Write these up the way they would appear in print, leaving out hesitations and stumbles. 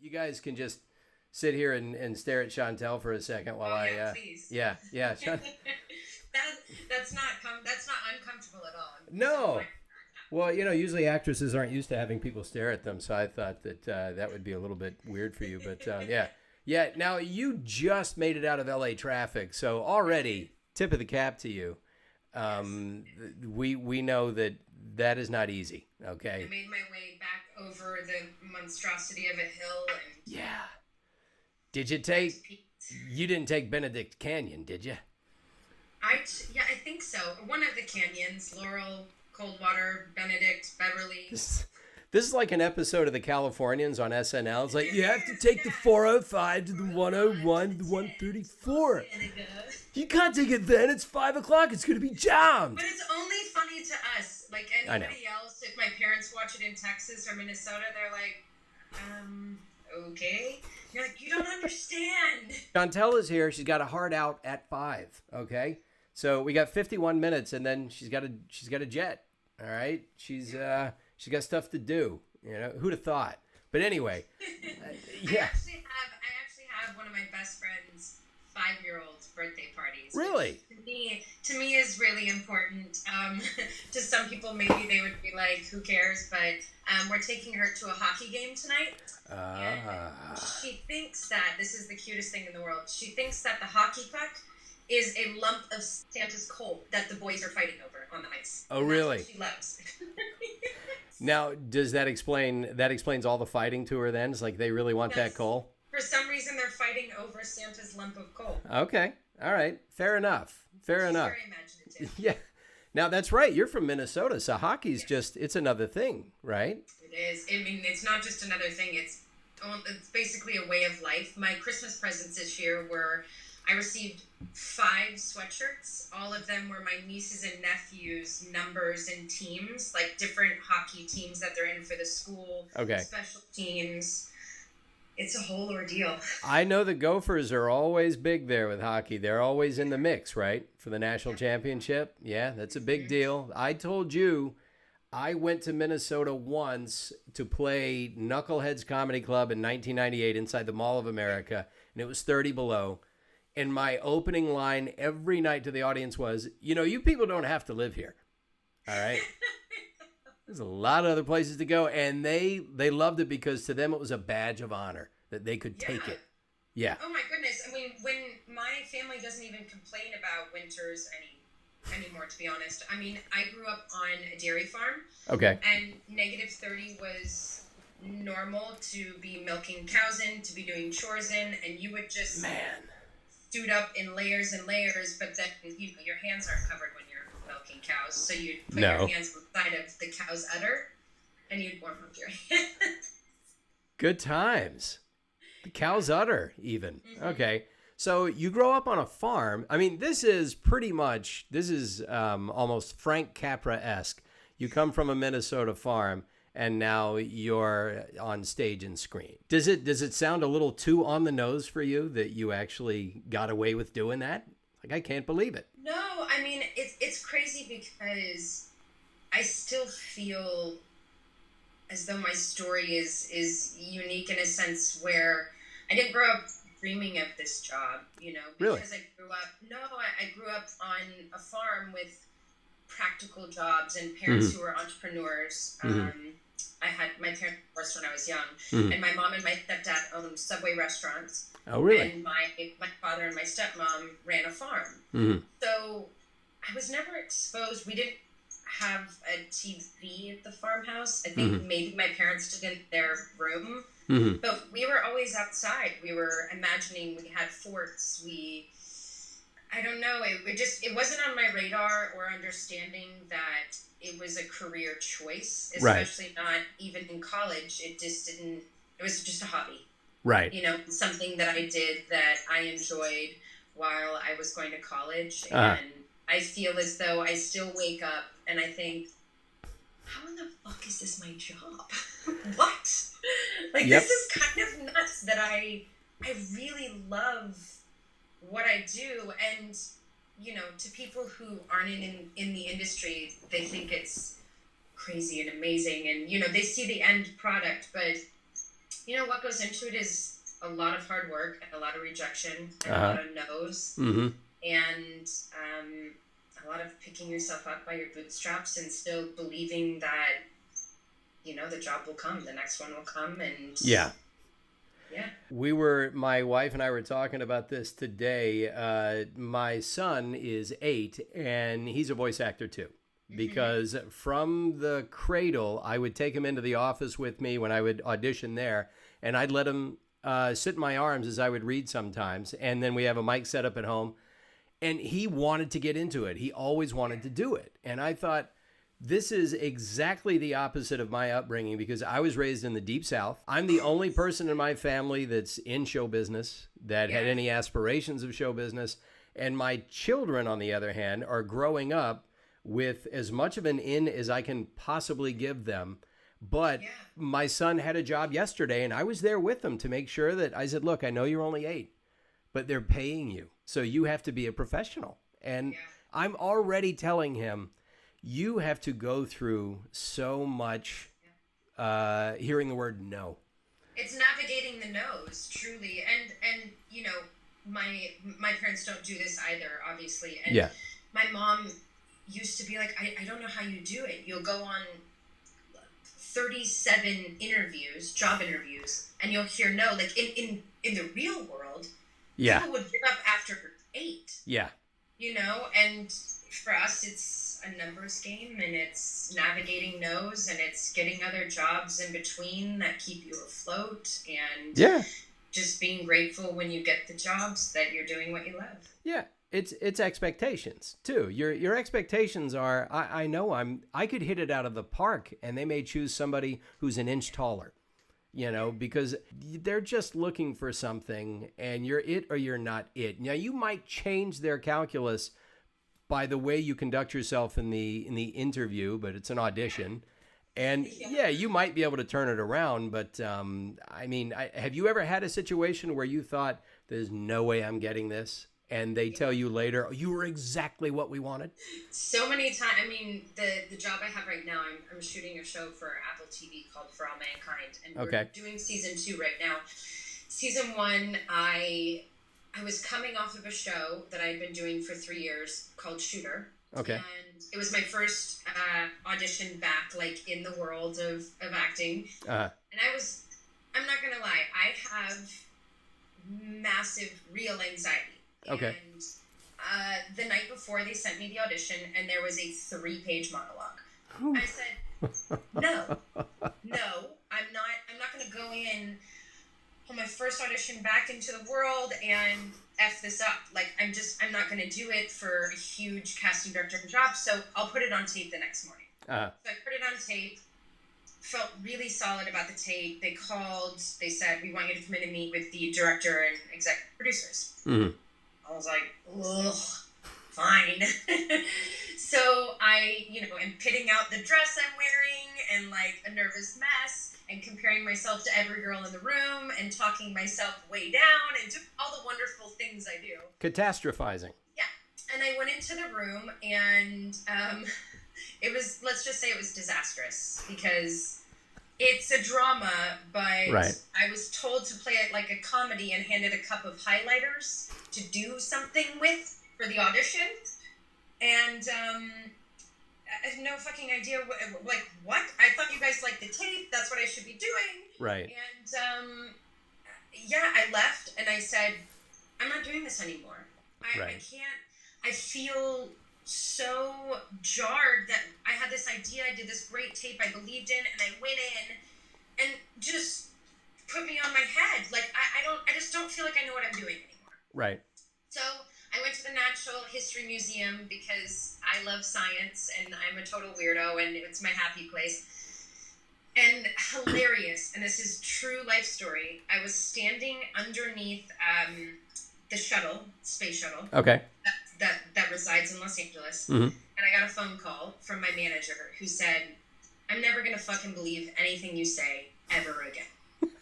you guys can just sit here and stare at Shantel for a second while please. Yeah. that's not uncomfortable at all. No. Well, usually actresses aren't used to having people stare at them, so I thought that that would be a little bit weird for you. But yeah. Now you just made it out of LA traffic, so already tip of the cap to you. We know that is not easy. Okay. I made my way back over the monstrosity of a hill, and yeah. Did you take? You didn't take Benedict Canyon, did you? I think so. One of the canyons, Laurel, Coldwater, Benedict, Beverly. This is like an episode of the Californians on SNL. It's like, you have to take the 405 to the 101 to the 134. You can't take it then. It's 5 o'clock. It's going to be jammed. But it's only funny to us. Like anybody else, if my parents watch it in Texas or Minnesota, they're like, okay. You're like, you don't understand. Shantel is here. She's got a hard out at 5. Okay. So we got 51 minutes, and then she's got a jet. All right. She's got stuff to do. Who'd have thought? But anyway, yeah. I actually have one of my best friends' 5-year-old's birthday parties. Really? To me is really important. To some people, maybe they would be like, "Who cares?" But we're taking her to a hockey game tonight. And she thinks that this is the cutest thing in the world. She thinks that the hockey puck is a lump of Santa's coal that the boys are fighting over on the ice. Oh, really? That's what she loves. Now, does that explains all the fighting to her then? It's like they really want that coal? For some reason, they're fighting over Santa's lump of coal. Okay. All right. Fair enough. She's very imaginative. Yeah. Now, that's right. You're from Minnesota, so hockey's it's another thing, right? It is. I mean, it's not just another thing. It's basically a way of life. My Christmas presents this year were, I received 5 sweatshirts. All of them were my nieces and nephews' numbers and teams, like different hockey teams that they're in for the school. Okay. Special teams. It's a whole ordeal. I know the Gophers are always big there with hockey. They're always in the mix, right? For the national championship. Yeah, that's a big deal. I told you I went to Minnesota once to play Knuckleheads Comedy Club in 1998 inside the Mall of America, and it was 30 below. And my opening line every night to the audience was, you people don't have to live here. All right? There's a lot of other places to go. And they loved it because to them it was a badge of honor that they could take it. Yeah. Oh, my goodness. I mean, when my family doesn't even complain about winters anymore, to be honest. I mean, I grew up on a dairy farm. Okay. And -30 was normal to be milking cows in, to be doing chores in, and you would just... suit up in layers and layers, but then your hands aren't covered when you're milking cows, so you'd put your hands inside of the cow's udder, and you'd warm up your hands. Good times. The cow's udder, even. Mm-hmm. Okay. So you grow up on a farm. I mean, this is almost Frank Capra-esque. You come from a Minnesota farm, and now you're on stage and screen. Does it sound a little too on the nose for you that you actually got away with doing that? Like, I can't believe it. No, I mean, it's crazy because I still feel as though my story is unique in a sense where I didn't grow up dreaming of this job, because really? I grew up on a farm with practical jobs and parents who were entrepreneurs. My parents divorced when I was young, and my mom and my stepdad owned Subway restaurants. Oh, really? And my father and my stepmom ran a farm. So I was never exposed. We didn't have a TV at the farmhouse. I think maybe my parents did in their room, but we were always outside. We were imagining we had forts. I don't know. It wasn't on my radar or understanding that it was a career choice, especially not even in college. It was just a hobby. Right. Something that I did that I enjoyed while I was going to college. And I feel as though I still wake up and I think, how in the fuck is this my job? What? This is kind of nuts that I really love what I do. And, to people who aren't in the industry, they think it's crazy and amazing. And, they see the end product, but, What goes into it is a lot of hard work and a lot of rejection and a lot of no's. Mm-hmm. And a lot of picking yourself up by your bootstraps and still believing that, the job will come, the next one will come. And yeah. Yeah. My wife and I were talking about this today. My son is 8 and he's a voice actor too. Because from the cradle, I would take him into the office with me when I would audition there, and I'd let him sit in my arms as I would read sometimes. And then we have a mic set up at home, and he wanted to get into it. He always wanted to do it. And I thought, this is exactly the opposite of my upbringing because I was raised in the Deep South. I'm the only person in my family that's in show business, that had any aspirations of show business. And my children, on the other hand, are growing up with as much of an in as I can possibly give them. But my son had a job yesterday, and I was there with them to make sure that I said, look, I know you're only 8, but they're paying you. So you have to be a professional. And I'm already telling him, you have to go through so much hearing the word no. It's navigating the no's, truly. And my parents don't do this either, obviously. And my mom used to be like, I don't know how you do it. You'll go on 37 job interviews, and you'll hear no. Like in the real world, people would give up after 8. Yeah. And for us, it's a numbers game, and it's navigating no's, and it's getting other jobs in between that keep you afloat, and just being grateful when you get the jobs that you're doing what you love. Yeah. It's expectations too. Your expectations are, I could hit it out of the park and they may choose somebody who's an inch taller, because they're just looking for something and you're it or you're not it. Now you might change their calculus by the way you conduct yourself in the interview, but it's an audition. And you might be able to turn it around, but have you ever had a situation where you thought there's no way I'm getting this? And they tell you later, you were exactly what we wanted? So many times. The job I have right now, I'm shooting a show for Apple TV called For All Mankind. And we're doing season 2 right now. Season 1, I was coming off of a show that I had been doing for 3 years called Shooter. Okay. And it was my first audition back, like, in the world of acting. And I'm not going to lie, I have massive, real anxiety. Okay. And the night before they sent me the audition, and there was a 3-page monologue. I said, no, I'm not going to go in on my first audition back into the world and F this up. Like, I'm not going to do it for a huge casting director job. So I'll put it on tape the next morning. So I put it on tape, felt really solid about the tape. They called, they said, we want you to come in and meet with the director and executive producers. Mm-hmm. I was like, ugh, fine. So I, am pitting out the dress I'm wearing and like a nervous mess and comparing myself to every girl in the room and talking myself way down and just all the wonderful things I do. Catastrophizing. Yeah. And I went into the room and let's just say it was disastrous because it's a drama, but I was told to play it like a comedy and handed a cup of highlighters to do something with for the audition. And I had no fucking idea what? I thought you guys liked the tape. That's what I should be doing. Right. And I left and I said, I'm not doing this anymore. I can't. I feel so jarred that I had this idea, I did this great tape I believed in, and I went in and just put me on my head. Like, I just don't feel like I know what I'm doing anymore. Right. So I went to the Natural History Museum because I love science and I'm a total weirdo and it's my happy place. And hilarious, and this is true life story, I was standing underneath the space shuttle. Okay. That resides in Los Angeles. Mm-hmm. And I got a phone call from my manager who said, I'm never going to fucking believe anything you say ever again.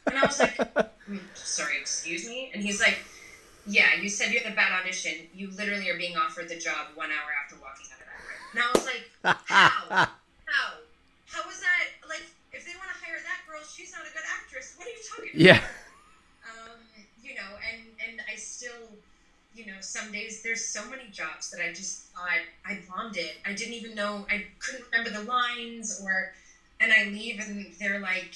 And I was like, sorry, excuse me? And he's like, yeah, you said you had a bad audition. You literally are being offered the job 1 hour after walking out of that room. And I was like, how? How is that? Like, if they want to hire that girl, she's not a good actress. What are you talking Yeah. You know, and I still, you know, some days there's so many jobs that I just thought I bombed it. I didn't even know, I couldn't remember the lines, and I leave and they're like,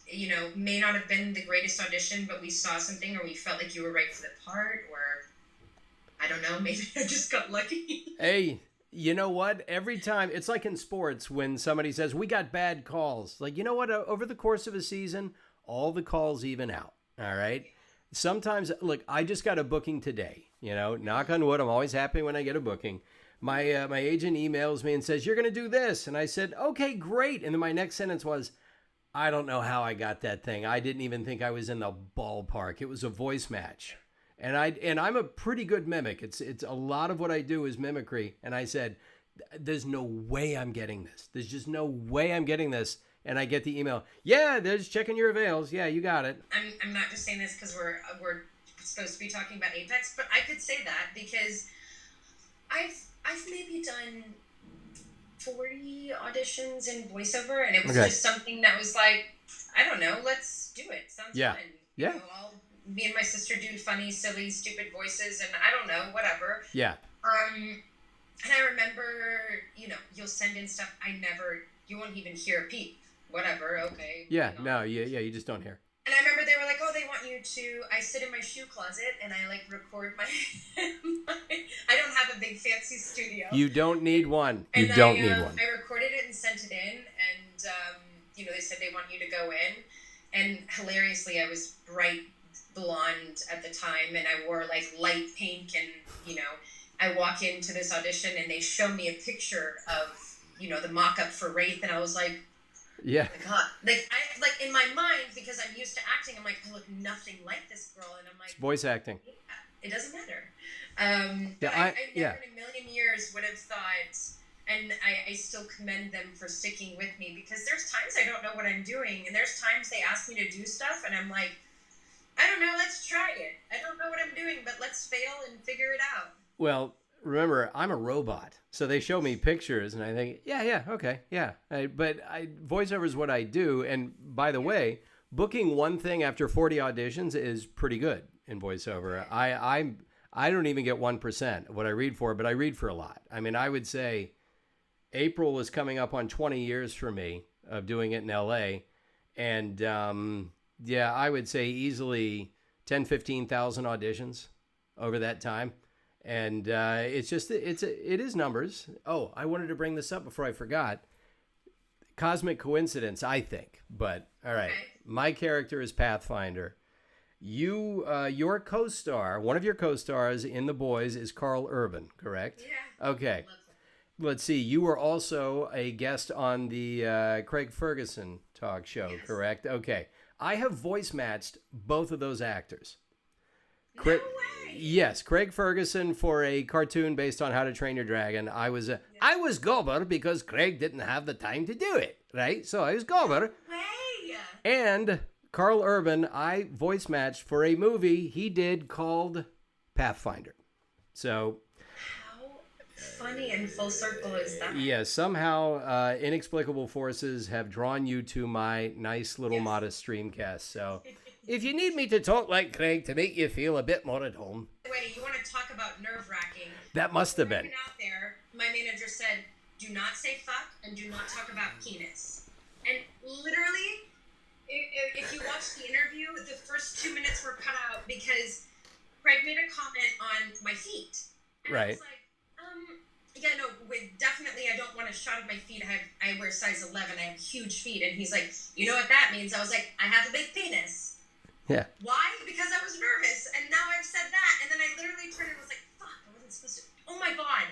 you know, may not have been the greatest audition, but we saw something, or we felt like you were right for the part, or I don't know, maybe I just got lucky. Hey, you know what? Every time, it's like in sports when somebody says, we got bad calls. Like, you know what? Over the course of a season, all the calls even out. All right. Sometimes, look, I just got a booking today. You know, knock on wood, I'm always happy when I get a booking. My agent emails me and says, you're going to do this. And I said, okay, great. And then my next sentence was, I don't know how I got that thing. I didn't even think I was in the ballpark. It was a voice match. And I'm a pretty good mimic. It's a lot of what I do is mimicry. And I said, there's no way I'm getting this. There's just no way I'm getting this. And I get the email. Yeah, they're just checking your avails. Yeah, you got it. I'm not just saying this because we're supposed to be talking about Apex, but I could say that because I've maybe done 40 auditions in voiceover, and it was just something that was like, I don't know, let's do it. Sounds fun. Yeah. You know, me and my sister do funny, silly, stupid voices, and I don't know, whatever. Yeah. And I remember, you know, you'll send in stuff you won't even hear a peep. Whatever, okay. Yeah, no, yeah, you just don't hear. And I remember they were like, oh, they want you to, I sit in my shoe closet and I like record my, I don't have a big fancy studio. You don't need one. You don't need one. I recorded it and sent it in, and, you know, they said they want you to go in. And hilariously, I was bright blonde at the time, and I wore like light pink, and, you know, I walk into this audition and they show me a picture of, you know, the mock-up for Wraith, and I was like, yeah. God. Like in my mind, because I'm used to acting, I'm like, I look nothing like this girl, and I'm like, it's voice acting. Yeah, it doesn't matter. I never in a million years would have thought, and I still commend them for sticking with me, because there's times I don't know what I'm doing, and there's times they ask me to do stuff, and I'm like, I don't know, let's try it. I don't know what I'm doing, but let's fail and figure it out. Well, remember, I'm a robot. So they show me pictures and I think, yeah, okay, yeah. But voiceover is what I do. And by the way, booking one thing after 40 auditions is pretty good in voiceover. I don't even get 1% of what I read for, but I read for a lot. I mean, I would say April is coming up on 20 years for me of doing it in LA. And yeah, I would say easily 10, 15,000 auditions over that time. And it's just, it is numbers. Oh, I wanted to bring this up before I forgot. Cosmic coincidence, I think. But, all right. My character is Pathfinder. Your co-star, one of your co-stars in The Boys is Carl Urban, correct? Yeah. Okay. Let's see. You were also a guest on the Craig Ferguson talk show, yes. Correct? Okay. I have voice matched both of those actors. No way. Yes, Craig Ferguson for a cartoon based on How to Train Your Dragon. I was Gober because Craig didn't have the time to do it, right? So I was Gober. No way. And Carl Urban, I voice matched for a movie he did called Pathfinder. So how funny and full circle is that? Yeah, somehow inexplicable forces have drawn you to my nice little modest streamcast. So if you need me to talk like Craig to make you feel a bit more at home. Wait, you want to talk about nerve-wracking? That must have been. Out there, my manager said, do not say fuck and do not talk about penis. And literally, if you watch the interview, the first 2 minutes were cut out because Craig made a comment on my feet. And right. I was like, yeah, no, definitely I don't want a shot of my feet. I wear size 11. I have huge feet. And he's like, you know what that means? I was like, I have a big penis. Yeah. Why? Because I was nervous, and now I've said that, and then I literally turned and was like, fuck, I wasn't supposed to, oh my God.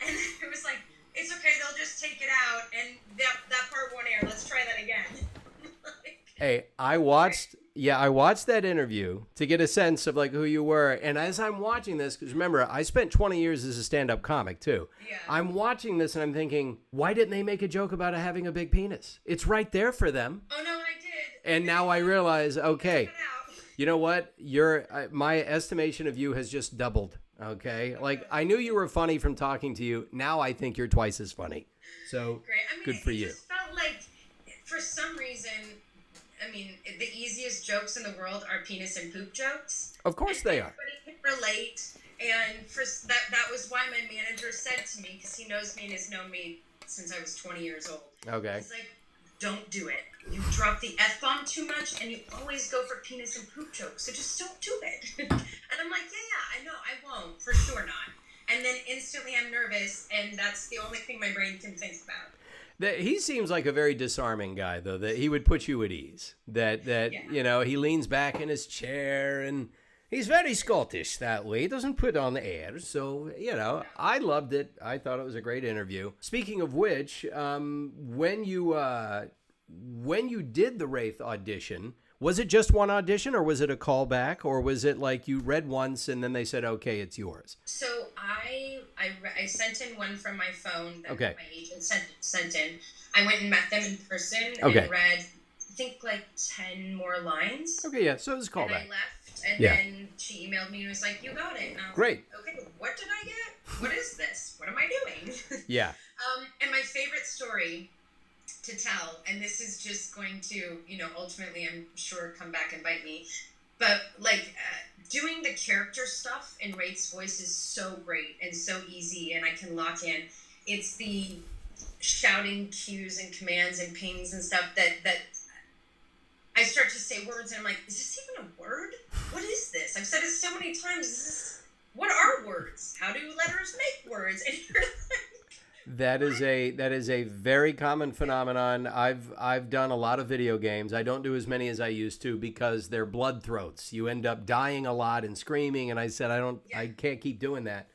And it was like, it's okay, they'll just take it out, and that part won't air, let's try that again. Hey, I watched that interview to get a sense of like who you were, and as I'm watching this, because remember, I spent 20 years as a stand-up comic too. Yeah. I'm watching this and I'm thinking, why didn't they make a joke about having a big penis? It's right there for them. Oh no, I did. And now I realize, okay, you know what? My estimation of you has just doubled. Okay, like I knew you were funny from talking to you. Now I think you're twice as funny. So great. I mean, good for you. It just felt like, for some reason, I mean, the easiest funniest jokes in the world are penis and poop jokes. Of course they are. Everybody can relate. And for that was why my manager said to me, because he knows me and has known me since I was 20 years old. Okay. He's like, don't do it. You drop the F-bomb too much, and you always go for penis and poop jokes, so just don't do it. And I'm like, yeah, I know, I won't, for sure not. And then instantly I'm nervous, and that's the only thing my brain can think about. He seems like a very disarming guy, though, that he would put you at ease. That yeah. He leans back in his chair, and he's very Scottish that way. He doesn't put on the airs. So, I loved it. I thought it was a great interview. Speaking of which, when you did the Wraith audition, was it just one audition, or was it a callback, or was it like you read once and then they said, okay, it's yours? So I sent in one from my phone that okay. my agent sent in. I went and met them in person okay. and read, I think, like 10 more lines. Okay, yeah, so it was a callback. And I left, and then she emailed me and was like, you got it. And I was great. Like, okay, what did I get? What is this? What am I doing? Yeah. And my favorite story to tell, and this is just going to, ultimately, I'm sure, come back and bite me, but doing the character stuff in Wraith's voice is so great and so easy, and I can lock in. It's the shouting cues and commands and pings and stuff that I start to say words, and I'm like, is this even a word? What is this? I've said it so many times. What are words? How do letters make words? And you're like, that is a very common phenomenon. I've done a lot of video games. I don't do as many as I used to because they're blood throats. You end up dying a lot and screaming, and I said I can't keep doing that.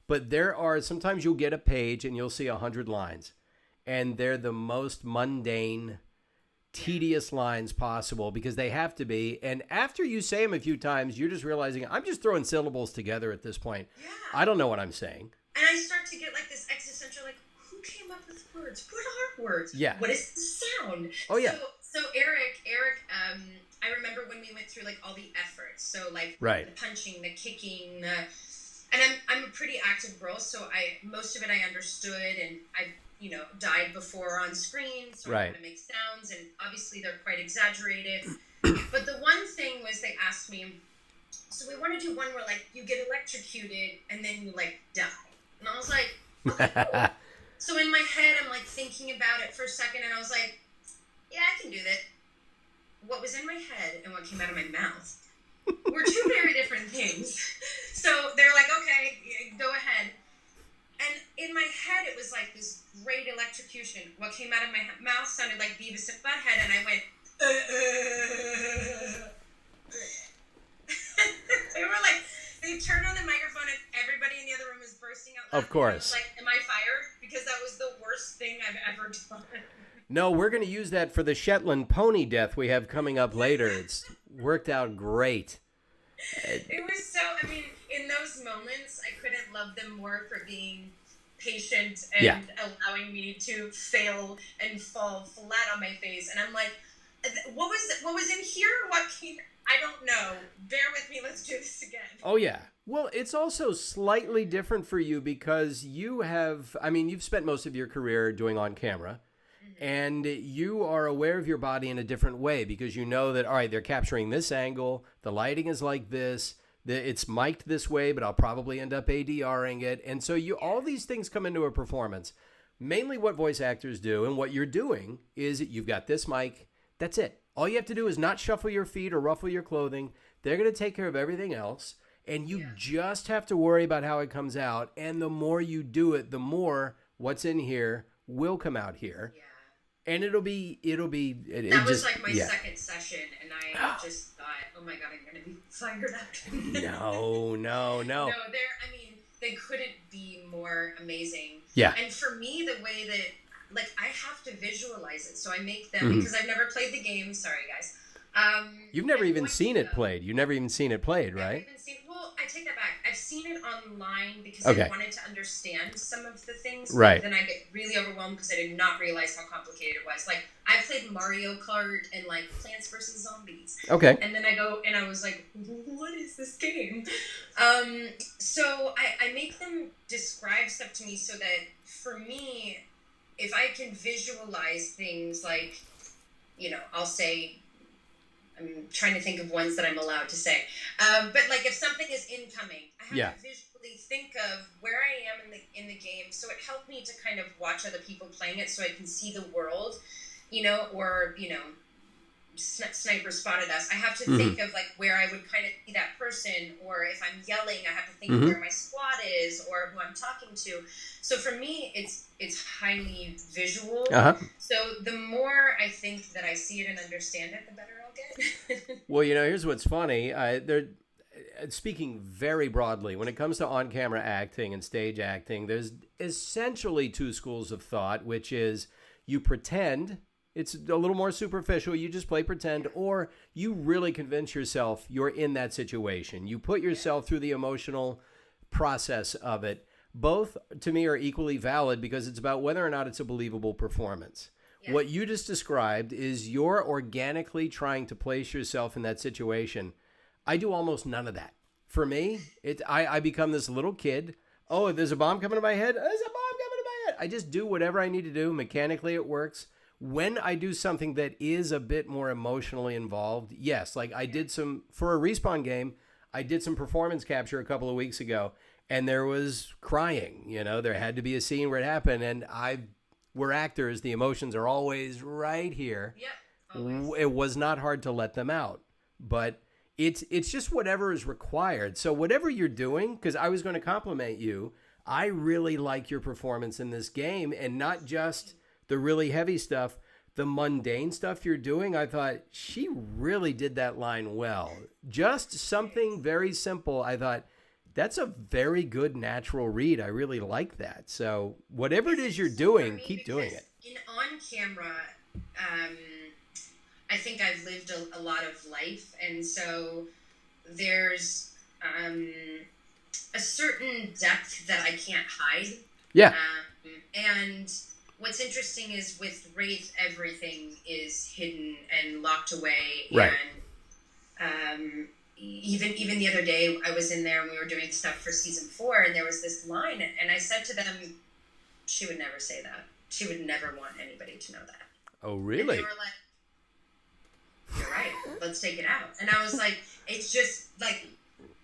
But there are sometimes you'll get a page and you'll see 100 lines, and they're the most mundane, tedious lines possible because they have to be. And after you say them a few times, you're just realizing I'm just throwing syllables together at this point. Yeah. I don't know what I'm saying. And I start to get like this existential, like, who came up with words? What are words? Yeah. What is the sound? Oh, yeah. So Eric, I remember when we went through like all the efforts. So like right. the punching, the kicking, and I'm a pretty active girl, so most of it I understood, and I died before on screen, so right. I want to make sounds, and obviously they're quite exaggerated. But the one thing was they asked me, so we want to do one where like you get electrocuted and then you like die. And I was like, okay, cool. So in my head, I'm like thinking about it for a second, and I was like, yeah, I can do that. What was in my head and what came out of my mouth were two very different things. So they're like, okay, go ahead. And in my head, it was like this great electrocution. What came out of my mouth sounded like Beavis and Butthead, and I went, they turned on the microphone, and everybody in the other room was bursting out laughing. Of course. I was like, am I fired? Because that was the worst thing I've ever done. No, we're going to use that for the Shetland pony death we have coming up later. It's worked out great. It was so, in those moments, I couldn't love them more for being patient and allowing me to fail and fall flat on my face. And I'm like, what was in here? What came? I don't know. Bear with me. Let's do this again. Oh, yeah. Well, it's also slightly different for you because you have, you've spent most of your career doing on camera. And you are aware of your body in a different way because you know that, all right, they're capturing this angle. The lighting is like this. It's mic'd this way, but I'll probably end up ADRing it. And so all these things come into a performance. Mainly what voice actors do and what you're doing is you've got this mic. That's it. All you have to do is not shuffle your feet or ruffle your clothing. They're going to take care of everything else. And you just have to worry about how it comes out. And the more you do it, the more what's in here will come out here. Yeah. And it'll be. That was like my second session, and I just thought, oh my God, I'm going to be fired up. No. They couldn't be more amazing. Yeah. And for me, the way that, I have to visualize it. So I make them, because I've never played the game. Sorry, guys. You've never even seen it played. You've never even seen it played, right? I take that back. I've seen it online because I wanted to understand some of the things. Right. Then I get really overwhelmed because I did not realize how complicated it was. I played Mario Kart and Plants vs. Zombies. Okay. And then I go and I was like, what is this game? So I make them describe stuff to me so that for me, if I can visualize things I'll say I'm trying to think of ones that I'm allowed to say. But like if something is incoming, I have to visually think of where I am in the game. So it helped me to kind of watch other people playing it, so I can see the world, or sniper spotted us. I have to think of like where I would kind of see that person, or if I'm yelling, I have to think of where my squad is or who I'm talking to. So for me, it's highly visual. So the more I think that I see it and understand it, the better I'll get. Well, here's what's funny. Speaking very broadly, when it comes to on-camera acting and stage acting, there's essentially two schools of thought, which is you pretend. It's a little more superficial. You just play pretend, or you really convince yourself you're in that situation. You put yourself through the emotional process of it. Both, to me, are equally valid because it's about whether or not it's a believable performance. Yeah. What you just described is you're organically trying to place yourself in that situation. I do almost none of that. For me, I become this little kid. Oh, there's a bomb coming to my head. There's a bomb coming to my head. I just do whatever I need to do. Mechanically, it works. When I do something that is a bit more emotionally involved, yes, like I did for a Respawn game, I did some performance capture a couple of weeks ago, and there was crying. There had to be a scene where it happened, and we're actors. The emotions are always right here. Yeah, always. It was not hard to let them out, but it's just whatever is required. So whatever you're doing, because I was going to compliment you, I really like your performance in this game, and not just the really heavy stuff, the mundane stuff you're doing. I thought she really did that line well. Just something very simple. I thought that's a very good natural read. I really like that. So whatever it is you're doing, keep doing it. On camera, I think I've lived a lot of life, and so there's a certain depth that I can't hide. Yeah. And what's interesting is with Wraith, everything is hidden and locked away. Right. And even the other day, I was in there and we were doing stuff for season 4, and there was this line, and I said to them, she would never say that. She would never want anybody to know that. Oh, really? And they were like, you're right, let's take it out. And I was like, it's just like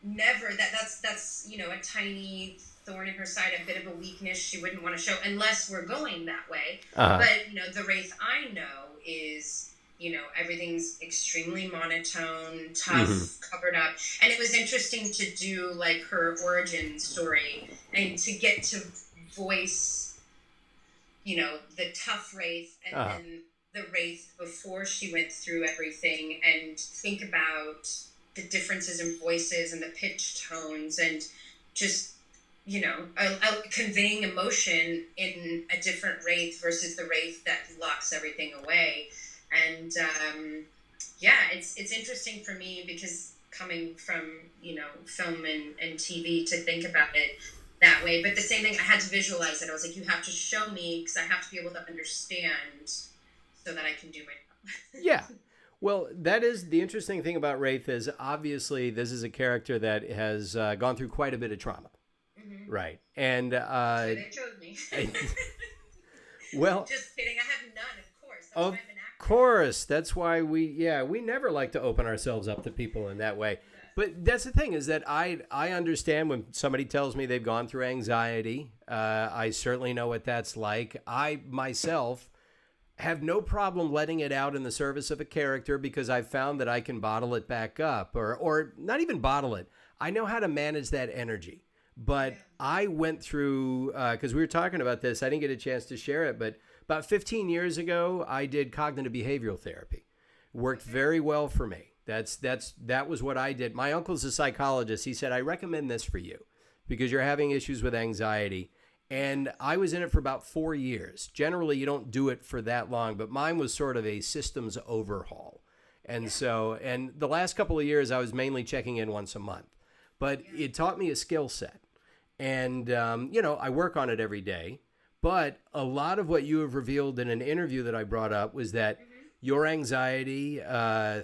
never, that's a tiny thorn in her side, a bit of a weakness she wouldn't want to show unless we're going that way. But the Wraith I know is everything's extremely monotone, tough, covered up. And it was interesting to do like her origin story and to get to voice the tough Wraith and then the Wraith before she went through everything, and think about the differences in voices and the pitch tones, and just conveying emotion in a different Wraith versus the Wraith that locks everything away. And it's interesting for me because coming from film and TV to think about it that way. But the same thing, I had to visualize it. I was like, you have to show me because I have to be able to understand so that I can do my job. Yeah. Well, that is the interesting thing about Wraith is obviously this is a character that has gone through quite a bit of trauma. Mm-hmm. Right. And so they chose me. Well, just kidding. I have none, of course. That's why I'm an actor. Of course. That's why we never like to open ourselves up to people in that way. But that's the thing is that I understand when somebody tells me they've gone through anxiety. I certainly know what that's like. I myself have no problem letting it out in the service of a character because I've found that I can bottle it back up or not even bottle it. I know how to manage that energy. But I went through, because we were talking about this, I didn't get a chance to share it, but about 15 years ago, I did cognitive behavioral therapy. Worked very well for me. That was what I did. My uncle's a psychologist. He said, I recommend this for you because you're having issues with anxiety. And I was in it for about 4 years. Generally, you don't do it for that long, but mine was sort of a systems overhaul. And the last couple of years, I was mainly checking in once a month. But it taught me a skill set. And, I work on it every day. But a lot of what you have revealed in an interview that I brought up was that your anxiety,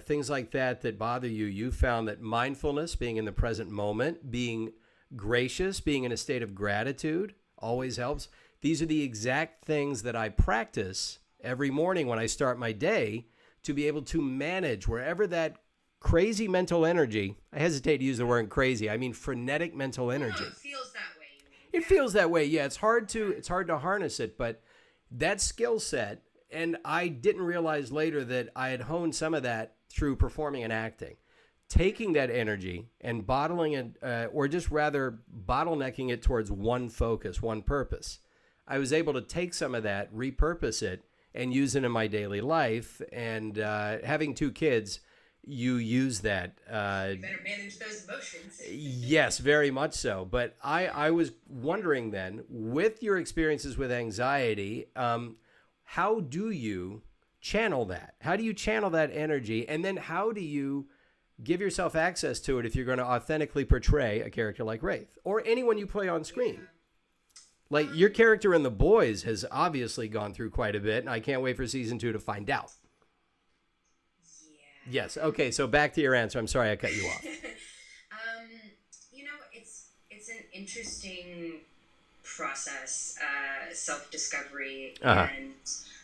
things like that bother you, you found that mindfulness, being in the present moment, being gracious, being in a state of gratitude always helps. These are the exact things that I practice every morning when I start my day to be able to manage wherever that crazy mental energy, I hesitate to use the word crazy, I mean frenetic mental energy. It feels that way. It feels that way. Yeah, it's hard to harness it, but that skill set, and I didn't realize later that I had honed some of that through performing and acting. Taking that energy and bottling it, or just rather bottlenecking it towards one focus, one purpose. I was able to take some of that, repurpose it, and use it in my daily life. And having 2 kids, you use that. You better manage those emotions. Yes, very much so. But I was wondering then, with your experiences with anxiety, how do you channel that? How do you channel that energy? And then how do you give yourself access to it if you're going to authentically portray a character like Wraith or anyone you play on screen? Yeah. Like your character in The Boys has obviously gone through quite a bit, and I can't wait for season 2 to find out. Yeah. Yes. Okay. So back to your answer. I'm sorry I cut you off. It's an interesting process, self-discovery, Uh-huh. and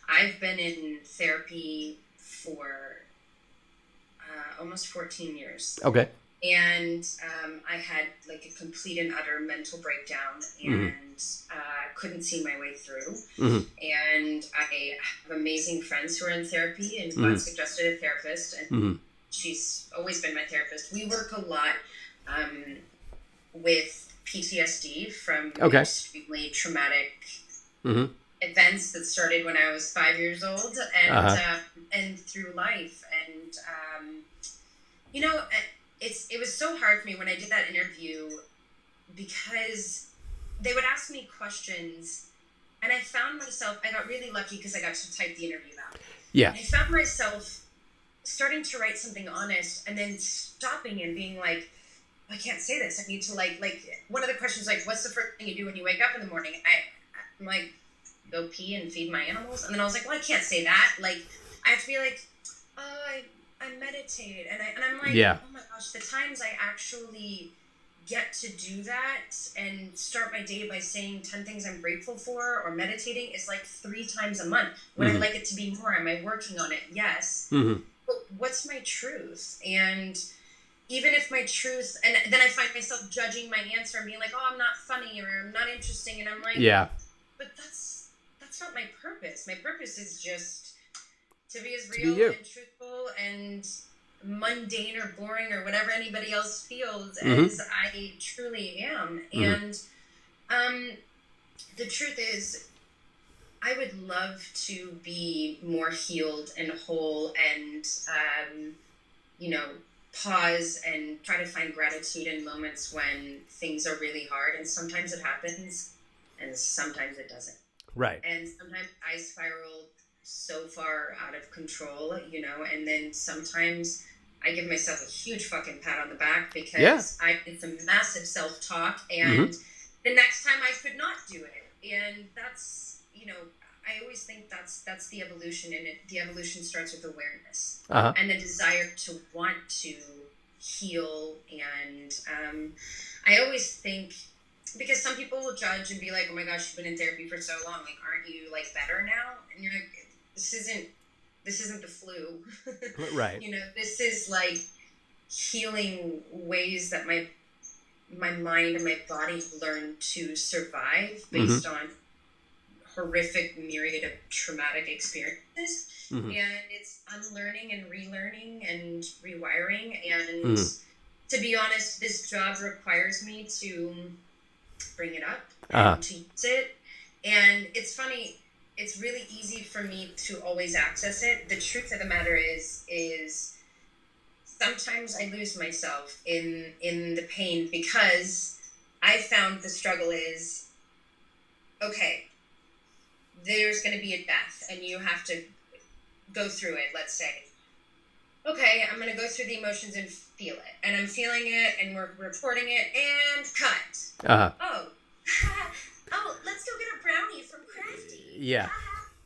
I've been in therapy for almost 14 years. Okay. And I had like a complete and utter mental breakdown and couldn't see my way through. And I have amazing friends who are in therapy and God suggested a therapist, and she's always been my therapist. We work a lot with PTSD from extremely traumatic events that started when I was 5 years old and through life. And it was so hard for me when I did that interview because they would ask me questions, and I found myself, I got really lucky because I got to type the interview out. Yeah. And I found myself starting to write something honest and then stopping and being like, I can't say this. I need to like one of the questions, like, what's the first thing you do when you wake up in the morning? I'm like, go pee and feed my animals. And then I was like, well, I can't say that. Like, I have to be like, oh, I meditate. And I'm like, oh my gosh, the times I actually get to do that and start my day by saying 10 things I'm grateful for or meditating is like 3 times a month. Would I like it to be more? Am I working on it? Yes. But what's my truth? And even if my truth, and then I find myself judging my answer and being like, oh, I'm not funny or I'm not interesting. And I'm like, but that's not my purpose. My purpose is just to be as real and truthful and mundane or boring or whatever anybody else feels as I truly am. And the truth is, I would love to be more healed and whole and, pause and try to find gratitude in moments when things are really hard. And sometimes it happens and sometimes it doesn't. Right. And sometimes I spiral so far out of control, and then sometimes I give myself a huge fucking pat on the back because I did some massive self-talk and the next time I could not do it. And that's, I always think that's the evolution in it. The evolution starts with awareness and the desire to want to heal. And I always think, because some people will judge and be like, oh my gosh, you've been in therapy for so long. Like, aren't you like better now? And you're like, this isn't the flu. Right. This is like healing ways that my mind and my body learned to survive based on horrific myriad of traumatic experiences. And it's unlearning and relearning and rewiring. And to be honest, this job requires me to bring it up and to use it. And it's funny, it's really easy for me to always access it. The truth of the matter is sometimes I lose myself in the pain because I found the struggle is, okay, there's going to be a death and you have to go through it, let's say. Okay, I'm going to go through the emotions and feel it. And I'm feeling it and we're recording it and cut. Oh, let's go get a brownie from Crafty. Yeah.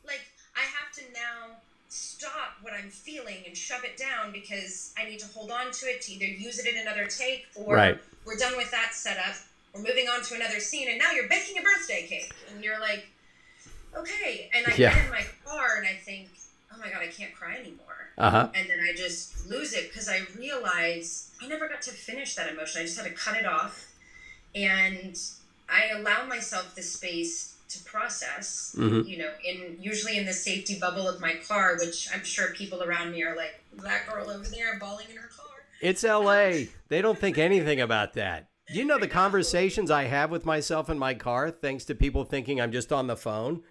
Like, I have to now stop what I'm feeling and shove it down because I need to hold on to it to either use it in another take or we're done with that setup. We're moving on to another scene and now you're baking a birthday cake. And you're like, okay. And I get in my car and I think, oh oh my God, I can't cry anymore. Uh-huh. And then I just lose it because I realize I never got to finish that emotion. I just had to cut it off. And I allow myself the space to process, usually in the safety bubble of my car, which I'm sure people around me are like, that girl over there bawling in her car. It's LA. They don't think anything about that. Do you know the conversations I have with myself in my car, thanks to people thinking I'm just on the phone?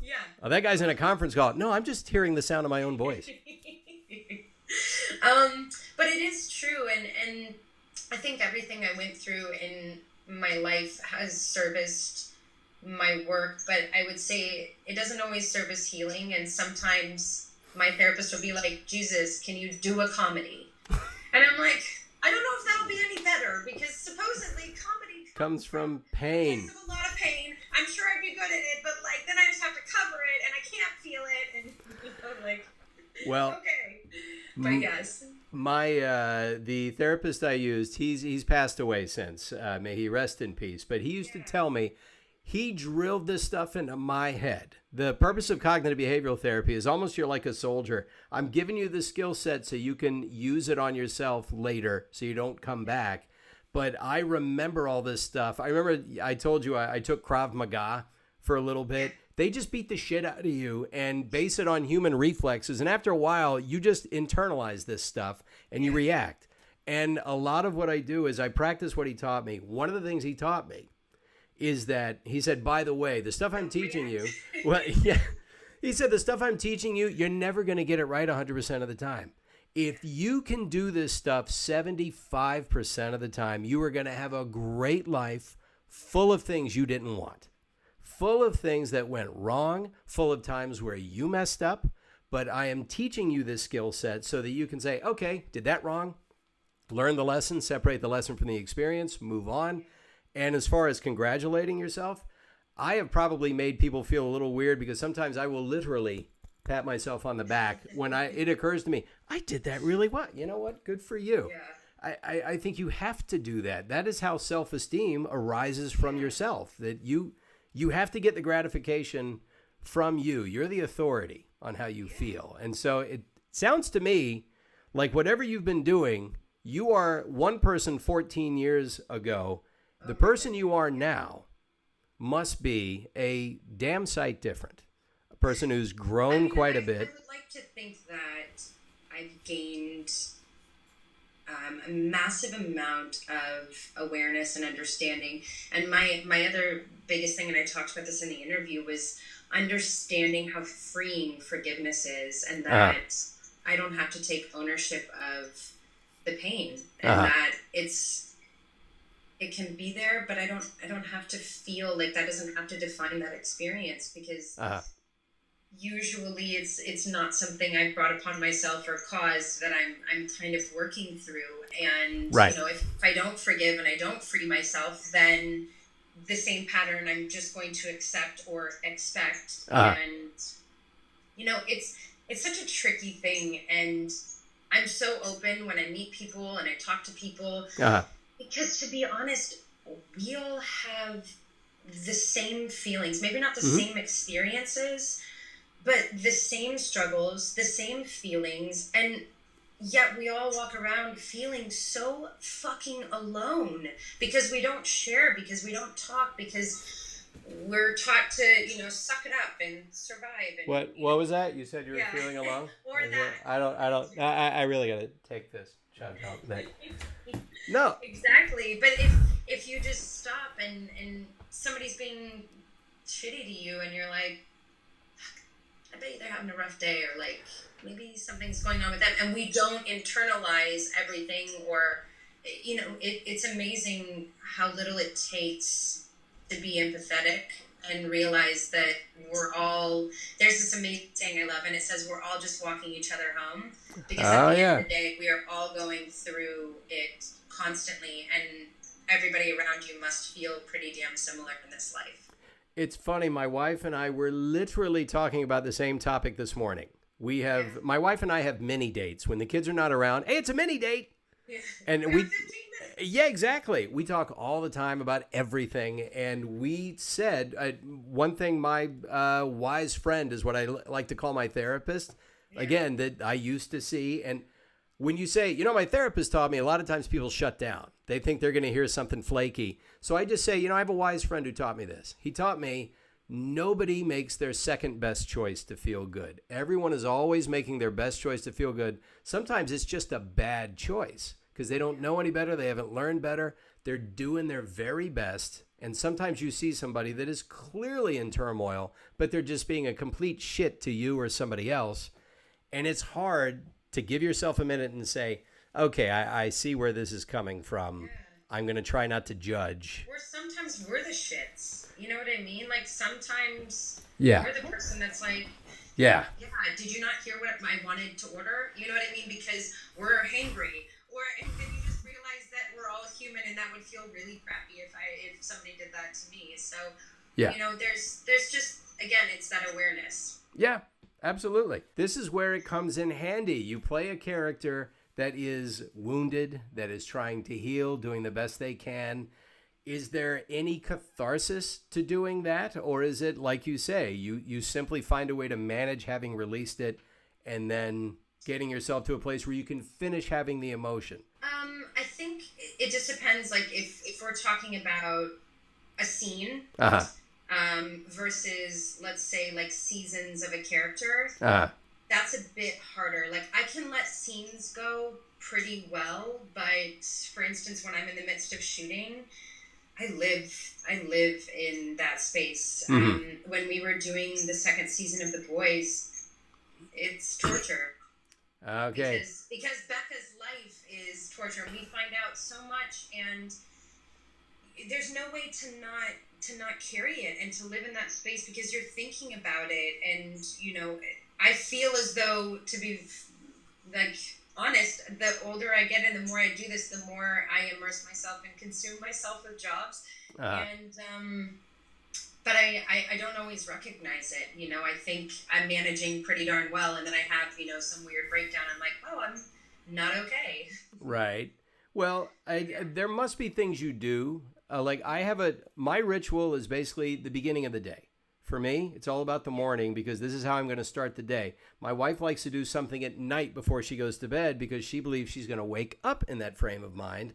Yeah. Oh, that guy's in a conference call. No, I'm just hearing the sound of my own voice. But it is true. And I think everything I went through in my life has serviced my work, but I would say it doesn't always service healing. And sometimes my therapist will be like, Jesus, can you do a comedy? And I'm like, I don't know if that'll be any better, because supposedly comedy comes from pain. Of a lot of pain. I'm sure I'd be good at it, but like then I just have to cover it and I can't feel it, and like, well, okay. But yes. The therapist I used, he's passed away since. May he rest in peace. But he used to tell me, he drilled this stuff into my head. The purpose of cognitive behavioral therapy is almost you're like a soldier. I'm giving you the skill set so you can use it on yourself later so you don't come back. But I remember all this stuff. I remember I told you I took Krav Maga for a little bit. They just beat the shit out of you and base it on human reflexes. And after a while, you just internalize this stuff and you react. And a lot of what I do is I practice what he taught me. One of the things he taught me is that he said, by the way, the stuff I'm teaching you, well, yeah, he said, the stuff I'm teaching you, you're never going to get it right 100% of the time. If you can do this stuff 75% of the time, you are going to have a great life full of things you didn't want, full of things that went wrong, full of times where you messed up. But I am teaching you this skill set so that you can say, okay, did that wrong? Learn the lesson, separate the lesson from the experience, move on. And as far as congratulating yourself, I have probably made people feel a little weird because sometimes I will literally pat myself on the back when it occurs to me, I did that really well. You know what? Good for you. Yeah. I think you have to do that. That is how self-esteem arises from yourself, that you have to get the gratification from you. You're the authority on how you feel. And so it sounds to me like whatever you've been doing, you are one person 14 years ago. The person you are now must be a damn sight different. A person who's grown quite a bit. I would like to think that I've gained a massive amount of awareness and understanding. And my other biggest thing, and I talked about this in the interview, was understanding how freeing forgiveness is, and that I don't have to take ownership of the pain, and that it can be there, but I don't have to feel like that doesn't have to define that experience, because usually it's not something I've brought upon myself or caused, that I'm kind of working through. And right. If I don't forgive and I don't free myself, then the same pattern I'm just going to accept or expect. And it's such a tricky thing, and I'm so open when I meet people and I talk to people. Because to be honest, we all have the same feelings, maybe not the same experiences, but the same struggles, the same feelings, and yet we all walk around feeling so fucking alone because we don't share, because we don't talk, because we're taught to, suck it up and survive. And, what was that? You said you were feeling alone? Or that. I really got to take this. Shantel. No. Exactly. But if you just stop and somebody's being shitty to you and you're like, I bet they're having a rough day, or like maybe something's going on with them, and we don't internalize everything, or it's amazing how little it takes to be empathetic and realize that there's this amazing saying I love, and it says we're all just walking each other home, because at the end of the day, we are all going through it constantly, and everybody around you must feel pretty damn similar in this life. It's funny, my wife and I were literally talking about the same topic this morning. My wife and I have mini dates. When the kids are not around, hey, it's a mini date. Yeah. And yeah, exactly. We talk all the time about everything. And we said, one thing, my wise friend is what I like to call my therapist, again, that I used to see. And when you say, my therapist taught me, a lot of times people shut down. They think they're going to hear something flaky. So I just say, I have a wise friend who taught me this. He taught me nobody makes their second best choice to feel good. Everyone is always making their best choice to feel good. Sometimes it's just a bad choice because they don't know any better. They haven't learned better. They're doing their very best. And sometimes you see somebody that is clearly in turmoil, but they're just being a complete shit to you or somebody else. And it's hard to give yourself a minute and say, okay, I see where this is coming from. Yeah. I'm going to try not to judge. Or sometimes we're the shits. You know what I mean? Like sometimes we're the person that's like, yeah, did you not hear what I wanted to order? You know what I mean? Because we're hangry. And then you just realize that we're all human, and that would feel really crappy if somebody did that to me. So, there's just, again, it's that awareness. Yeah, absolutely. This is where it comes in handy. You play a character that is wounded, that is trying to heal, doing the best they can. Is there any catharsis to doing that? Or is it, like you say, you simply find a way to manage having released it and then getting yourself to a place where you can finish having the emotion? I think it just depends. Like if we're talking about a scene versus, let's say, like seasons of a character, that's a bit harder. Like I can let scenes go pretty well, but for instance, when I'm in the midst of shooting, I live in that space. Mm-hmm. When we were doing the second season of The Boys, it's torture. Okay. Because Becca's life is torture. We find out so much, and there's no way to not carry it and to live in that space because you're thinking about it. And I feel as though, to be like honest, the older I get and the more I do this, the more I immerse myself and consume myself with jobs. And but I don't always recognize it. I think I'm managing pretty darn well, and then I have, some weird breakdown. I'm like, oh, I'm not okay. Right. Well, there must be things you do. Like my ritual is basically the beginning of the day. For me, it's all about the morning because this is how I'm going to start the day. My wife likes to do something at night before she goes to bed because she believes she's going to wake up in that frame of mind.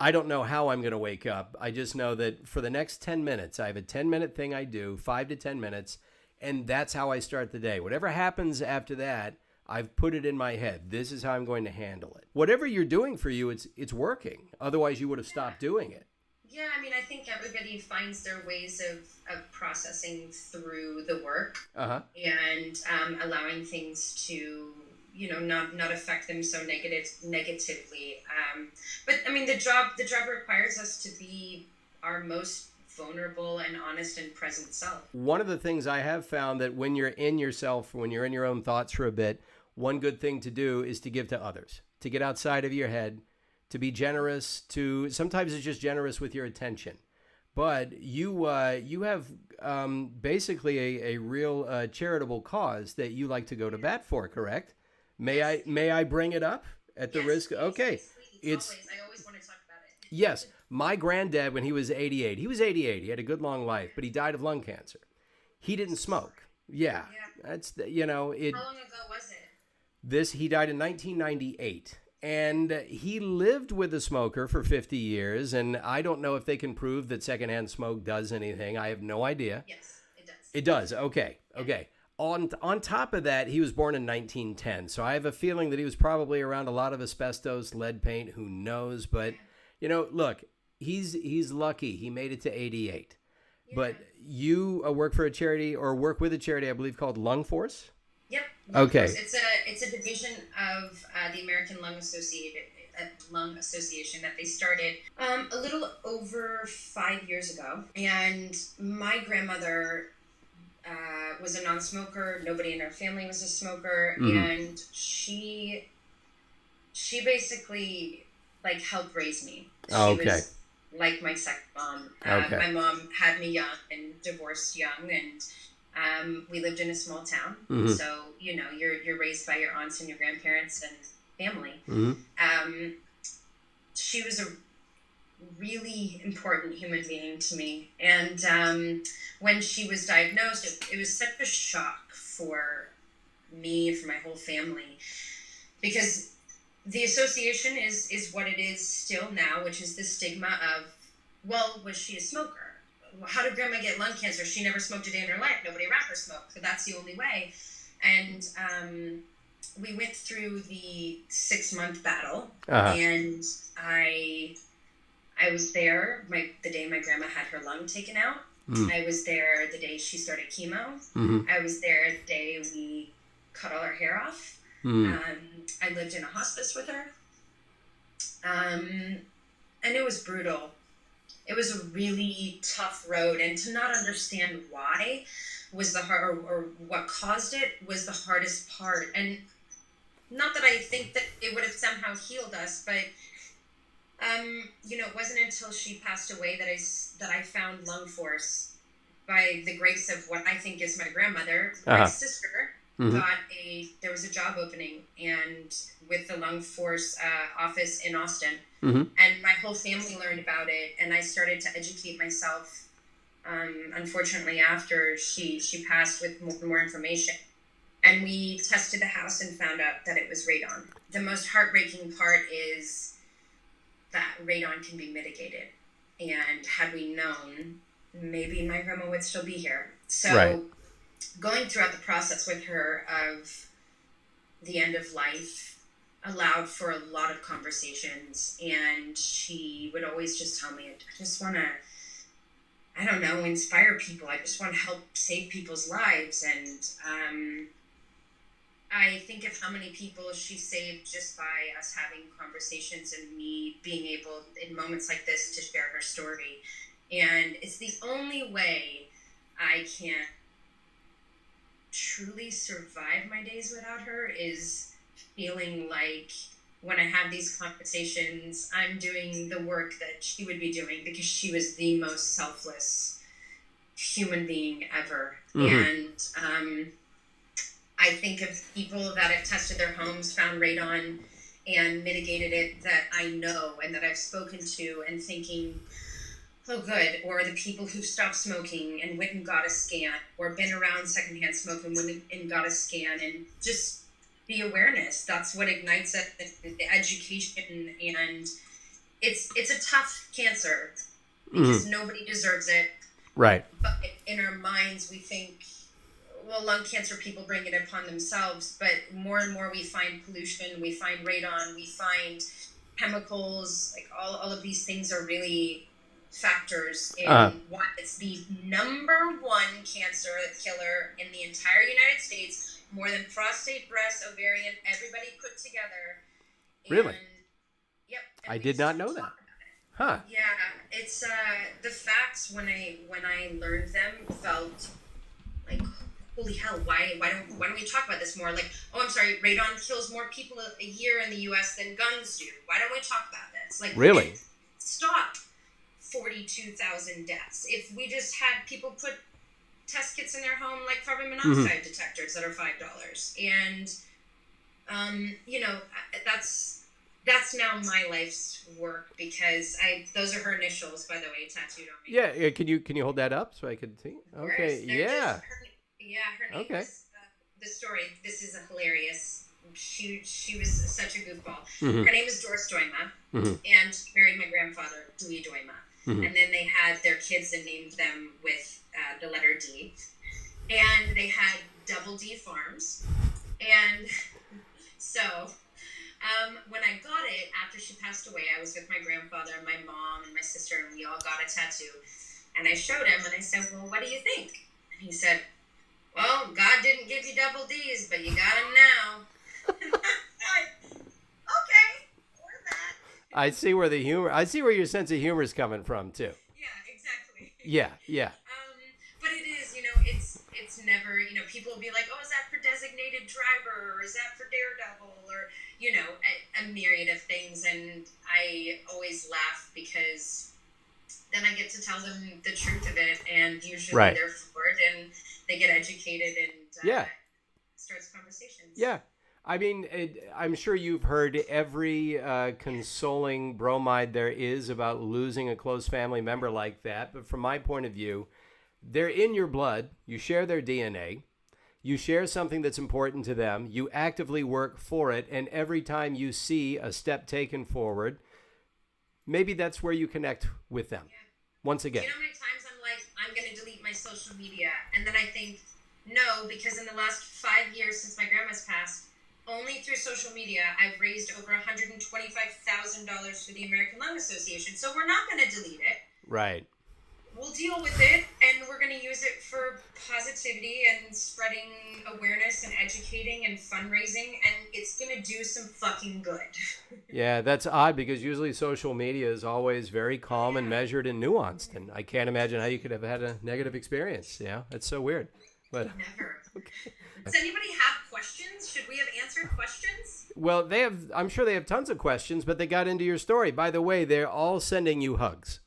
I don't know how I'm going to wake up. I just know that for the next 10 minutes, I have a 10-minute thing I do, 5 to 10 minutes, and that's how I start the day. Whatever happens after that, I've put it in my head. This is how I'm going to handle it. Whatever you're doing for you, it's working. Otherwise, you would have stopped doing it. Yeah, I think everybody finds their ways of processing through the work and allowing things to not affect them so negatively. But the job requires us to be our most vulnerable and honest and present self. One of the things I have found that when you're in yourself, when you're in your own thoughts for a bit, one good thing to do is to give to others, to get outside of your head, to be generous, sometimes it's just generous with your attention. But you have basically a real charitable cause that you like to go to bat for, correct? May I bring it up at the risk? Okay. Yes, I always want to talk about it. Yes. My granddad, when he was 88, he had a good long life, but he died of lung cancer. He didn't smoke. Yeah. That's, How long ago was it? He died in 1998. And he lived with a smoker for 50 years, and I don't know if they can prove that secondhand smoke does anything. I have no idea. Yes, it does. It does. Okay. On top of that, he was born in 1910, so I have a feeling that he was probably around a lot of asbestos, lead paint, who knows. But, look, he's lucky. He made it to 88. Yeah. But you work for a charity or work with a charity, I believe, called Lung Force? Yep. Okay. It's a division of the American Lung Association that they started a little over 5 years ago. And my grandmother was a non-smoker. Nobody in her family was a smoker, and she basically helped raise me. She was like my second mom. My mom had me young and divorced young, and we lived in a small town. So you're raised by your aunts and your grandparents and family. She was a really important human being to me, and when she was diagnosed, it was such a shock for me, for my whole family, because the association is what it is still now, which is the stigma of, well, was she a smoker? How did grandma get lung cancer? She never smoked a day in her life. Nobody around her smoked. So that's the only way. And we went through the 6-month battle, and I was there the day my grandma had her lung taken out. I was there the day she started chemo. I was there the day we cut all her hair off. I lived in a hospice with her. And it was brutal. It was a really tough road, and to not understand why was the hard, or what caused it was the hardest part. And not that I think that it would have somehow healed us, but it wasn't until she passed away that I found Lung Force, by the grace of what I think is my grandmother. My sister there was a job opening, and with the Lung Force office in Austin, and my whole family learned about it, and I started to educate myself. Unfortunately, after she passed, with more information, and we tested the house and found out that it was radon. The most heartbreaking part is that radon can be mitigated, and had we known, maybe my grandma would still be here. So going throughout the process with her of the end of life allowed for a lot of conversations, and she would always just tell me, I just want to, I don't know, inspire people. I just want to help save people's lives. And I think of how many people she saved just by us having conversations and me being able, in moments like this, to share her story. And it's the only way I can truly survive my days without her, is feeling like when I have these conversations, I'm doing the work that she would be doing, because she was the most selfless human being ever. And I think of people that have tested their homes, found radon, and mitigated it, that I know and that I've spoken to, and thinking, oh, good. Or the people who've stopped smoking and went and got a scan, or been around secondhand smoking, went and got a scan, and just the awareness. That's what ignites it, the education. And it's a tough cancer, because nobody deserves it. Right. But in our minds, we think, well, lung cancer people bring it upon themselves. But more and more we find pollution, we find radon, we find chemicals, like all of these things are really factors in why it's the number one cancer killer in the entire United States, more than prostate, breast, ovarian, everybody put together. Really? Yep. I did not know that. Huh. Yeah, it's the facts when I learned them felt like, holy hell, why don't we talk about this more? Like, oh, I'm sorry, radon kills more people a year in the US than guns do. Why don't we talk about this? Like, really? Stop 42,000 deaths. If we just had people put test kits in their home, like carbon monoxide detectors that are $5, and that's now my life's work, because those are her initials, by the way, tattooed on me. Yeah, can you hold that up so I could see? Okay, yeah. Her name okay. is, the story, this is a hilarious, she was such a goofball. Her name is Doris Doima, and married my grandfather, Dewey Doima. And then they had their kids and named them with the letter D. And they had Double D Farms. And so when I got it, after she passed away, I was with my grandfather and my mom and my sister, and we all got a tattoo. And I showed him, and I said, well, what do you think? And he said, well, God didn't give you double D's, but you got them now. Okay, or that. I see where your sense of humor is coming from too. Yeah, exactly. Yeah. But it is, it's never, people will be like, oh, is that for designated driver, or is that for Daredevil, or, a myriad of things. And I always laugh, because then I get to tell them the truth of it, and usually they're for it, and they get educated, and starts conversations. Yeah. I mean, I'm sure you've heard every consoling bromide there is about losing a close family member like that. But from my point of view, they're in your blood. You share their DNA. You share something that's important to them. You actively work for it. And every time you see a step taken forward, maybe that's where you connect with them. Yeah. Once again. You know how many times I'm like, I'm going to delete my social media. And then I think, no, because in the last 5 years since my grandma's passed, only through social media, I've raised over $125,000 for the American Lung Association. So we're not going to delete it. Right. We'll deal with it, and we're going to use it for positivity and spreading awareness and educating and fundraising, and it's going to do some fucking good. Yeah, that's odd because usually social media is always very calm and measured and nuanced, and I can't imagine how you could have had a negative experience. Yeah, that's so weird. But never. Okay. Does anybody have questions? Should we have answered questions? Well, I'm sure they have tons of questions, but they got into your story. By the way, they're all sending you hugs.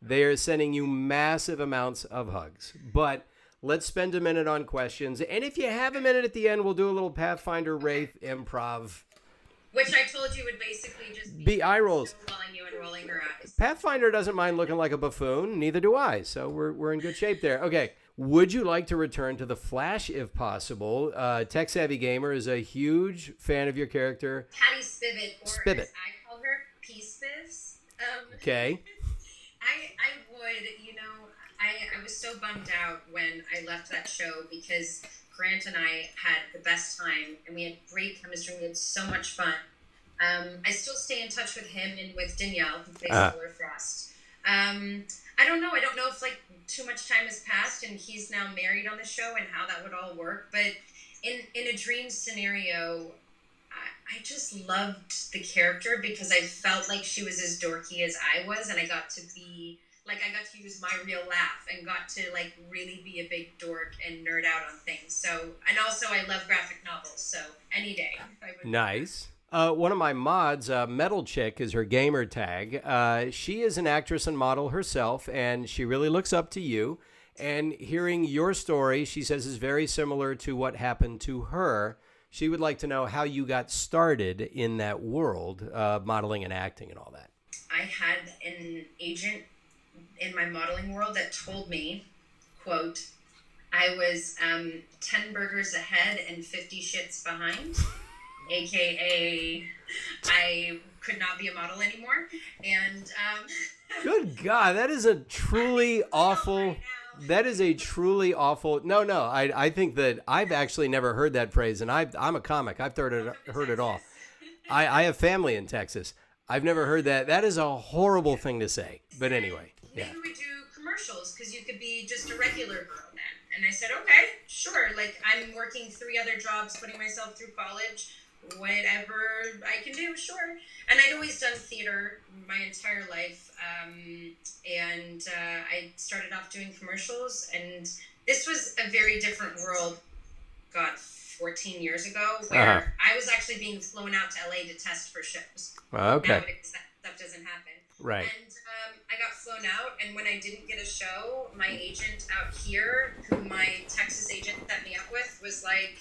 They are sending you massive amounts of hugs. But let's spend a minute on questions. And if you have a minute at the end, we'll do a little Pathfinder Wraith improv. Which I told you would basically just be eye rolls. Rolling you and rolling her eyes. Pathfinder doesn't mind looking like a buffoon. Neither do I. So we're in good shape there. Okay. Would you like to return to the Flash if possible? Tech Savvy Gamer is a huge fan of your character. Patty Spivot, or Spivot. As I call her, P-Spivs. Okay. I would, I was so bummed out when I left that show because Grant and I had the best time and we had great chemistry. We had so much fun. I still stay in touch with him and with Danielle, who plays Lord Frost. I don't know. I don't know if too much time has passed and he's now married on the show and how that would all work. But in a dream scenario, I just loved the character because I felt like she was as dorky as I was, and I got to be I got to use my real laugh and got to really be a big dork and nerd out on things. So, and also I love graphic novels. So any day. Nice. One of my mods, Metal Chick is her gamer tag. She is an actress and model herself, and she really looks up to you. And hearing your story, she says, is very similar to what happened to her. She would like to know how you got started in that world, modeling and acting and all that. I had an agent in my modeling world that told me, quote, I was 10 burgers ahead and 50 shits behind. AKA, I could not be a model anymore. And good God, that is a truly awful. That is a truly awful. No, I think that I've actually never heard that phrase, and I'm a comic. I've heard it all. I have family in Texas. I've never heard that. That is a horrible thing to say. But anyway, yeah. Maybe we do commercials because you could be just a regular girl then. And I said, okay, sure. I'm working 3 other jobs, putting myself through college. Whatever I can do, sure. And I'd always done theater my entire life, and I started off doing commercials, and this was a very different world, 14 years ago, where I was actually being flown out to LA to test for shows. Okay. Nowadays, that stuff doesn't happen. Right. And I got flown out, and when I didn't get a show, my agent out here, who my Texas agent set me up with, was like,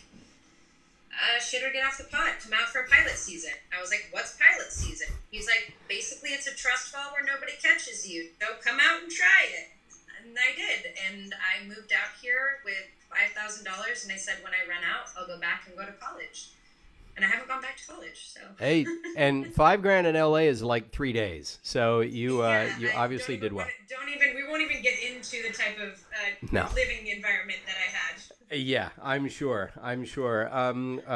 shit or get off the pot, come out for a pilot season. I was like, what's pilot season? He's like, basically it's a trust fall where nobody catches you, so come out and try it. And I did, and I moved out here with $5,000, and I said, when I run out, I'll go back and go to college. And I haven't gone back to college, so. Hey, and $5,000 in LA is 3 days, so you obviously did well. We won't even get into the type of living environment that I had. Yeah, I'm sure.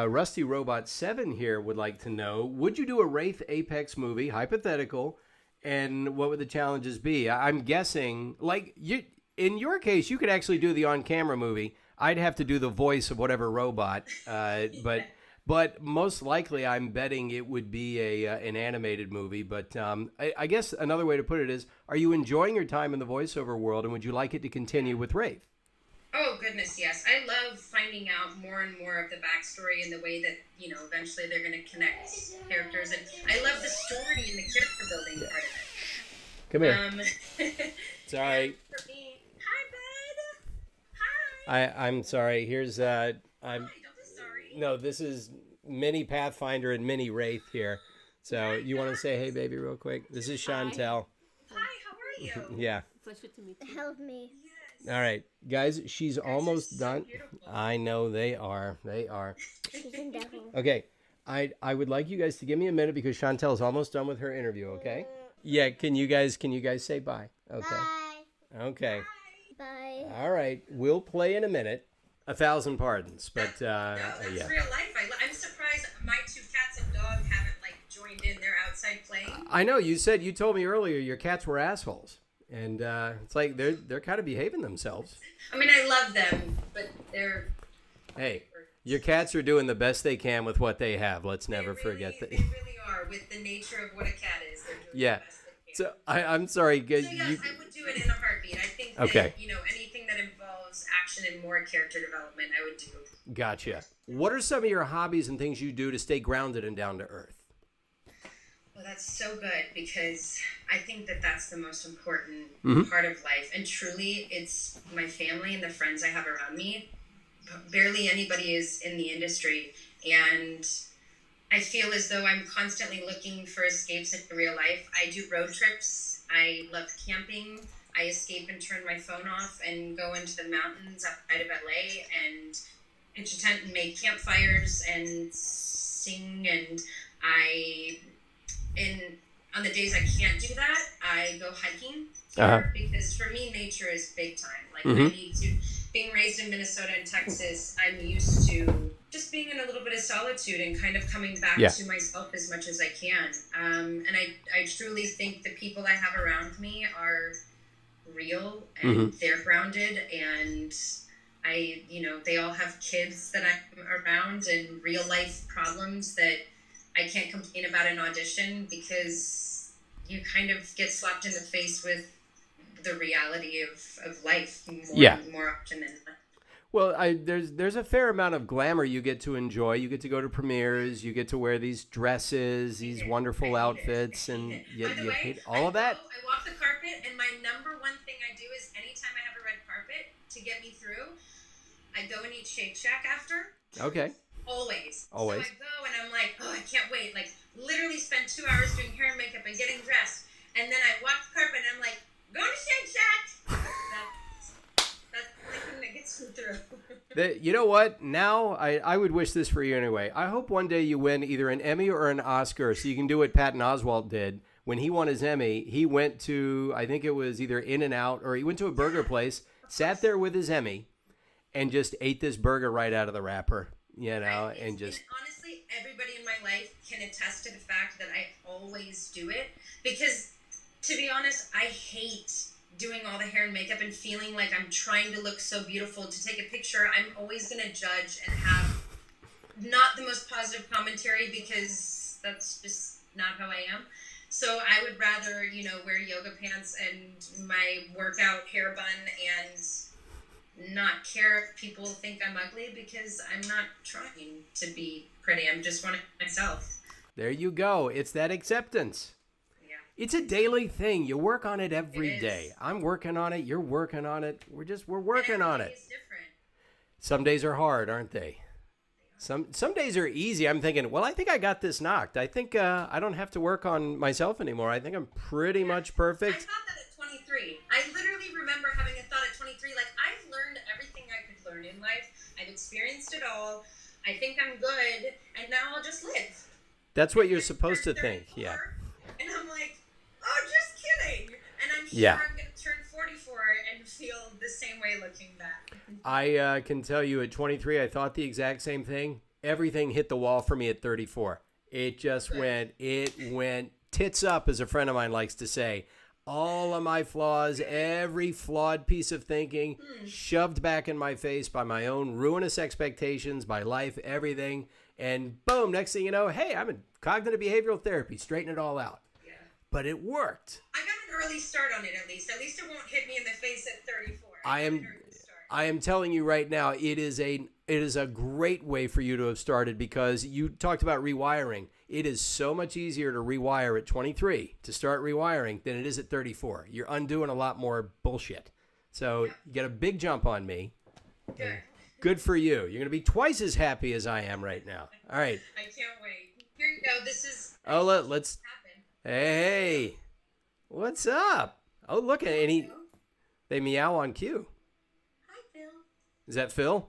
Rusty Robot 7 here would like to know, would you do a Wraith Apex movie, hypothetical, and what would the challenges be? I'm guessing, in your case, you could actually do the on-camera movie. I'd have to do the voice of whatever robot, but most likely I'm betting it would be an animated movie. But I guess another way to put it is, are you enjoying your time in the voiceover world, and would you like it to continue with Wraith? Oh, goodness, yes. I love finding out more and more of the backstory and the way that, eventually they're going to connect characters. And I love the story and the character building part of Come it. here. Sorry. For me, hi, bud. Hi. I'm sorry. Here's Hi, don't be sorry. No, this is mini Pathfinder and mini Wraith here. So you want to say hey, baby, real quick? This is Shantel. Hi, how are you? Yeah. Pleasure to meet you. Help me. All right, guys, she's They're almost just so done. beautiful. I know they are. They are. She's indefinite. Okay, I would like you guys to give me a minute because Chantel's almost done with her interview. Okay. Yeah. Can you guys say bye? Okay. Bye. Okay. Bye. All right. We'll play in a minute. 1,000 pardons, but No, that's yeah. real life. I'm surprised my 2 cats and dog haven't like joined in. They're outside playing. I know you told me earlier your cats were assholes, and it's like they're kind of behaving themselves. I mean, I love them, but they're. Hey, your cats are doing the best they can with what they have. Let's never They really, forget that. They really are with the nature of what a cat is. They're doing Yeah. the best they can. So I'm sorry. So yes, I would do it in a heartbeat. I think that, Okay. anything that involves action and more character development, I would do. Gotcha. What are some of your hobbies and things you do to stay grounded and down to earth? Well, that's so good because I think that that's the most important Mhm. part of life. And truly, it's my family and the friends I have around me. Barely anybody is in the industry. And I feel as though I'm constantly looking for escapes into real life. I do road trips. I love camping. I escape and turn my phone off and go into the mountains outside of LA and pitch a tent and make campfires and sing. And on the days I can't do that, I go hiking because for me, nature is big time. Like I need to, being raised in Minnesota and Texas, I'm used to just being in a little bit of solitude and kind of coming back to myself as much as I can. And I truly think the people I have around me are real and they're grounded, and they all have kids that I'm around and real life problems that I can't complain about an audition because you kind of get slapped in the face with the reality of life more often than not. Well, there's a fair amount of glamour you get to enjoy. You get to go to premieres. You get to wear these dresses, these wonderful outfits, and you hate all of that. I walk the carpet, and my number one thing I do is anytime I have a red carpet to get me through, I go and eat Shake Shack after. Okay. Always. Always. So I go and I'm like, oh, I can't wait. Like, literally spend 2 hours doing hair and makeup and getting dressed. And then I walk the carpet and I'm like, going to Shake Shack. That's the only thing that gets me through. You know what? Now, I would wish this for you anyway. I hope one day you win either an Emmy or an Oscar so you can do what Patton Oswalt did. When he won his Emmy, he went to, I think it was either In-N-Out or he went to a burger place, sat there with his Emmy, and just ate this burger right out of the wrapper. And honestly, everybody in my life can attest to the fact that I always do it because, to be honest, I hate doing all the hair and makeup and feeling like I'm trying to look so beautiful to take a picture. I'm always going to judge and have not the most positive commentary because that's just not how I am. So I would rather, wear yoga pants and my workout hair bun and not care if people think I'm ugly because I'm not trying to be pretty. I'm just wanting myself. There you go. It's that acceptance. Yeah. It's a daily thing. You work on it every day. I'm working on it. You're working on it. We're working on it. It's different. Some days are hard, aren't they? Some days are easy. I'm thinking, well, I think I got this knocked. I think I don't have to work on myself anymore. I think I'm pretty much perfect. I thought that at 23. I literally remember having a thought at 23, like, I've learned everything I could learn in life. I've experienced it all. I think I'm good, and now I'll just live. That's what you're supposed to think, yeah. And I'm like, oh, just kidding. And I'm sure I'm going to turn 44 and feel the same way looking back. I can tell you at 23, I thought the exact same thing. Everything hit the wall for me at 34. It just went tits up, as a friend of mine likes to say. All of my flaws, every flawed piece of thinking, shoved back in my face by my own ruinous expectations, by life, everything. And boom, next thing you know, hey, I'm in cognitive behavioral therapy, straighten it all out. Yeah. But it worked. I got an early start on it, at least. At least it won't hit me in the face at 34. I am telling you right now, it is a great way for you to have started because you talked about rewiring. It is so much easier to rewire at 23 to start rewiring than it is at 34. You're undoing a lot more bullshit. So you get a big jump on me. Good. Good for you. You're going to be twice as happy as I am right now. All right. I can't wait. Here you go. This is... Oh, let's... Hey. What's up? Oh, look at any... They meow on cue. Is that Phil?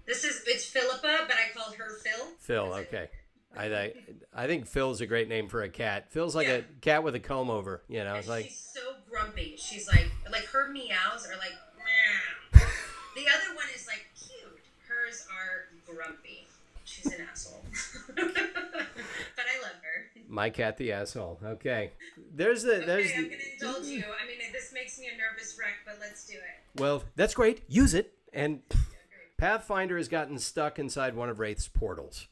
It's Philippa, but I call her Phil. Phil, okay. I think Phil's a great name for a cat. Phil's like a cat with a comb over, you know. It's like, she's so grumpy. She's like her meows are like meow. The other one is like cute. Hers are grumpy. She's an asshole. But I love her. my cat the asshole. Okay. I'm gonna indulge you. I mean, this makes me a nervous wreck, but let's do it. Well, that's great. Use it. And Pathfinder has gotten stuck inside one of Wraith's portals.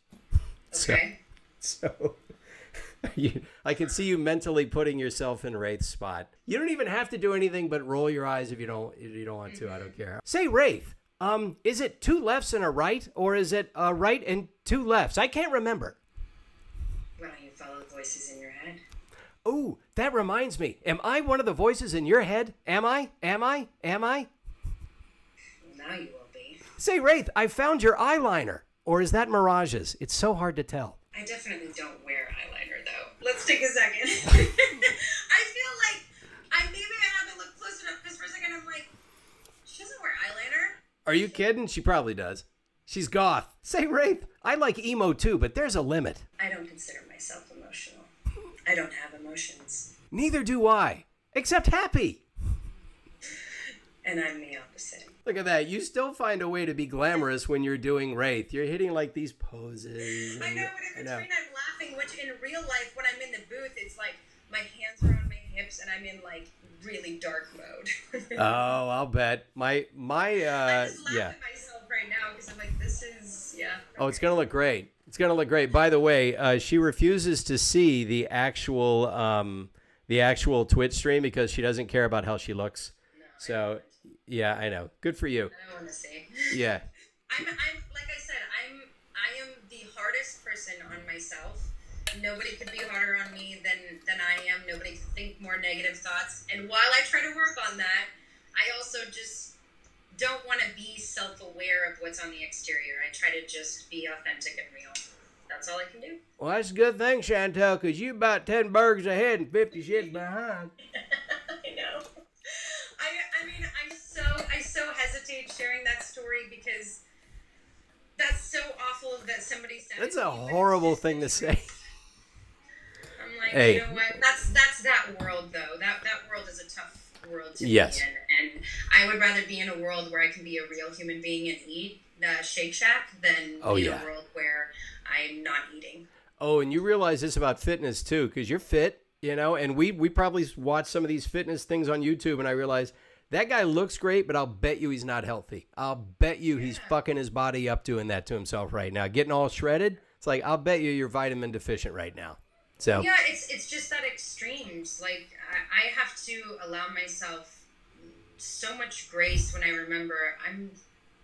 Okay. So I can see you mentally putting yourself in Wraith's spot. You don't even have to do anything but roll your eyes if you don't want to. I don't care. Say, Wraith, is it 2 lefts and a right, or is it a right and 2 lefts? I can't remember. Why don't you follow the voices in your head? Oh, that reminds me. Am I one of the voices in your head? Am I? Now you will be. Say, Wraith, I found your eyeliner. Or is that Mirage's? It's so hard to tell. I definitely don't wear eyeliner, though. Let's take a second. I feel like I haven't looked close enough because for a second I'm like, she doesn't wear eyeliner. Are you kidding? She probably does. She's goth. Say, Wraith, I like emo too, but there's a limit. I don't consider myself emotional. I don't have emotions. Neither do I, except happy. And I'm the opposite. Look at that. You still find a way to be glamorous when you're doing Wraith. You're hitting like these poses. I know, but in between I'm laughing, which in real life, when I'm in the booth, it's like my hands are on my hips and I'm in like really dark mode. Oh, I'll bet. I just laugh at myself right now because I'm like, this is, yeah. Oh, it's going to look great. It's going to look great. By the way, she refuses to see the actual Twitch stream because she doesn't care about how she looks. No, so, yeah, I know. Good for you. I don't want to see. Yeah. I'm like I said, I am the hardest person on myself. Nobody could be harder on me than I am. Nobody could think more negative thoughts. And while I try to work on that, I also just don't want to be self-aware of what's on the exterior. I try to just be authentic and real. That's all I can do. Well, that's a good thing, Shantel, because you about 10 burgers ahead and 50 shits behind. I know. I mean, I so hesitate sharing that story because that's so awful that somebody said. That's a horrible thing to say. I'm like, hey. You know what? That's that world though. That world is a tough world to yes. be in, and I would rather be in a world where I can be a real human being and eat Shake Shack than be in a world where I'm not eating. Oh, and you realize this about fitness too, because you're fit, you know, and we probably watch some of these fitness things on YouTube, and I realize that guy looks great, but I'll bet you he's not healthy. I'll bet you he's fucking his body up doing that to himself right now, getting all shredded. It's like, I'll bet you're vitamin deficient right now. So yeah, it's just that extremes. Like I have to allow myself so much grace when I remember I'm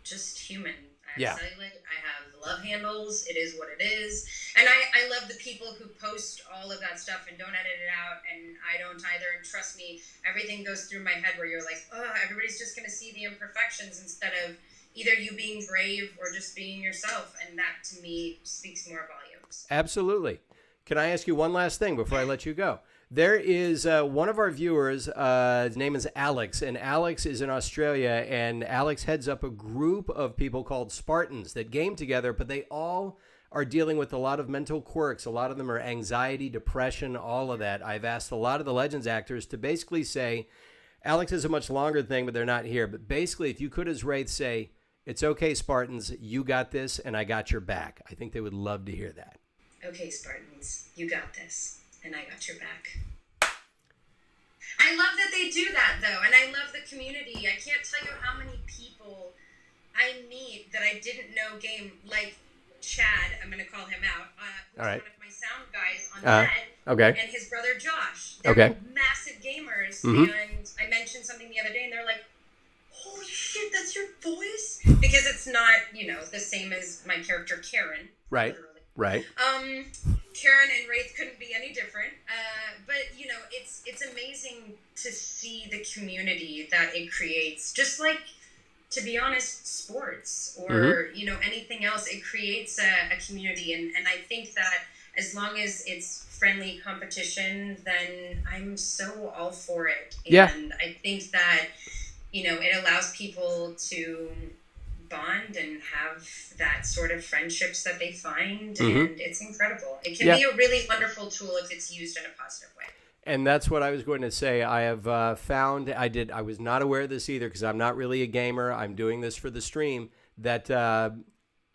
just human. I have cellulite, I have love handles, it is what it is. And I love the people who post all of that stuff and don't edit it out, and I don't either. And trust me, everything goes through my head where you're like, oh, everybody's just going to see the imperfections instead of either you being brave or just being yourself. And that, to me, speaks more volumes. Absolutely. Can I ask you one last thing before I let you go? There is one of our viewers, his name is Alex, and Alex is in Australia, and Alex heads up a group of people called Spartans that game together, but they all are dealing with a lot of mental quirks. A lot of them are anxiety, depression, all of that. I've asked a lot of the Legends actors to basically say, Alex is a much longer thing, but they're not here, but basically if you could as Wraith say, it's okay, Spartans, you got this, and I got your back. I think they would love to hear that. Okay, Spartans, you got this. And I got your back. I love that they do that, though. And I love the community. I can't tell you how many people I meet that I didn't know game, like Chad, I'm going to call him out, who's one of my sound guys on net, okay. and his brother Josh. They're massive gamers. Mm-hmm. And I mentioned something the other day, and they're like, holy shit, that's your voice? Because it's not, the same as my character Karen. Right, literally. Right. Karen and Wraith couldn't be any different, but it's amazing to see the community that it creates. Just like, to be honest, sports or anything else, it creates a community, and I think that as long as it's friendly competition, then I'm so all for it. And I think that it allows people to bond and have that sort of friendships that they find, Mm-hmm. and it's incredible. It can be a really wonderful tool if it's used in a positive way. And that's what I was going to say. I have found, I was not aware of this either because I'm not really a gamer. I'm doing this for the stream, that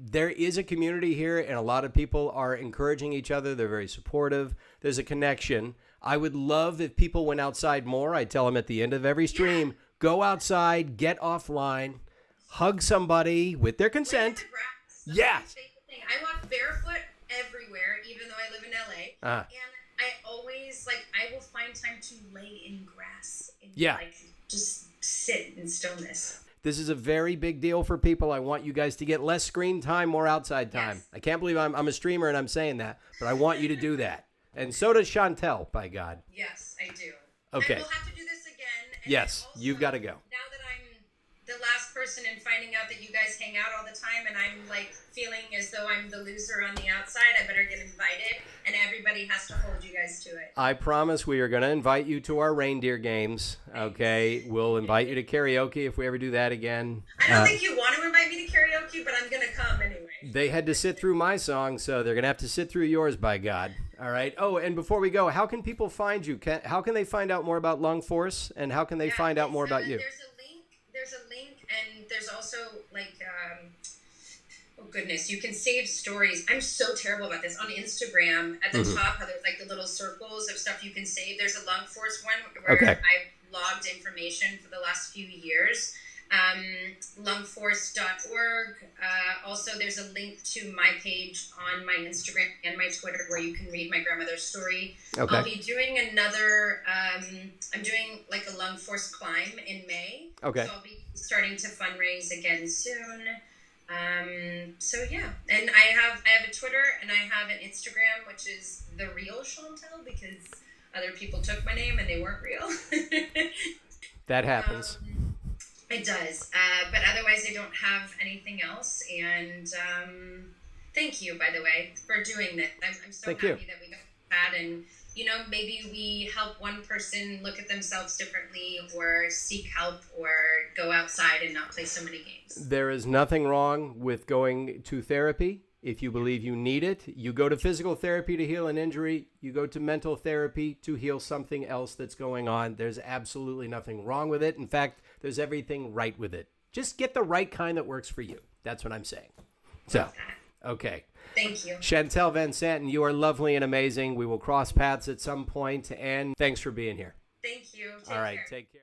there is a community here and a lot of people are encouraging each other. They're very supportive. There's a connection. I would love if people went outside more. I tell them at the end of every stream, go outside, get offline, hug somebody with their consent. Lay in the grass. That's Yes. my favorite thing. I walk barefoot everywhere, even though I live in LA. Ah. And I always, I will find time to lay in grass and, Yeah. just sit in stillness. This is a very big deal for people. I want you guys to get less screen time, more outside time. Yes. I can't believe I'm a streamer and I'm saying that, but I want you to do that. And so does Shantel, by God. Yes, I do. Okay. And we'll have to do this again. And Yes, also, you've got to go. Now that I'm the last person and finding out that you guys hang out all the time and I'm feeling as though I'm the loser on the outside, I better get invited and everybody has to hold you guys to it. I promise we are going to invite you to our reindeer games, okay? We'll invite you to karaoke if we ever do that again. I don't think you want to invite me to karaoke, but I'm going to come anyway. They had to sit through my song, so they're going to have to sit through yours, by God. All right. Oh, and before we go, how can people find you? How can they find out more about Lung Force, and how can they find out more about you? There's a link, and there's also oh goodness, you can save stories. I'm so terrible about this. On Instagram, at the top, how there's the little circles of stuff you can save. There's a Lung Force one where I've logged information for the last few years. Lungforce.org. Also, there's a link to my page on my Instagram and my Twitter where you can read my grandmother's story. Okay. I'll be doing another, I'm doing a Lung Force climb in May. Okay. So I'll be starting to fundraise again soon. So yeah, and I have a Twitter and I have an Instagram, which is the real Shantel because other people took my name and they weren't real. That happens. It does, but otherwise I don't have anything else. And thank you, by the way, for doing this. I'm so happy that we got that, and maybe we help one person look at themselves differently, or seek help, or go outside and not play so many games. There is nothing wrong with going to therapy. If you believe you need it, you go to physical therapy to heal an injury. You go to mental therapy to heal something else that's going on. There's absolutely nothing wrong with it. In fact, there's everything right with it. Just get the right kind that works for you. That's what I'm saying. So, okay. Thank you. Shantel VanSanten, you are lovely and amazing. We will cross paths at some point, and thanks for being here. Thank you. All right, take care.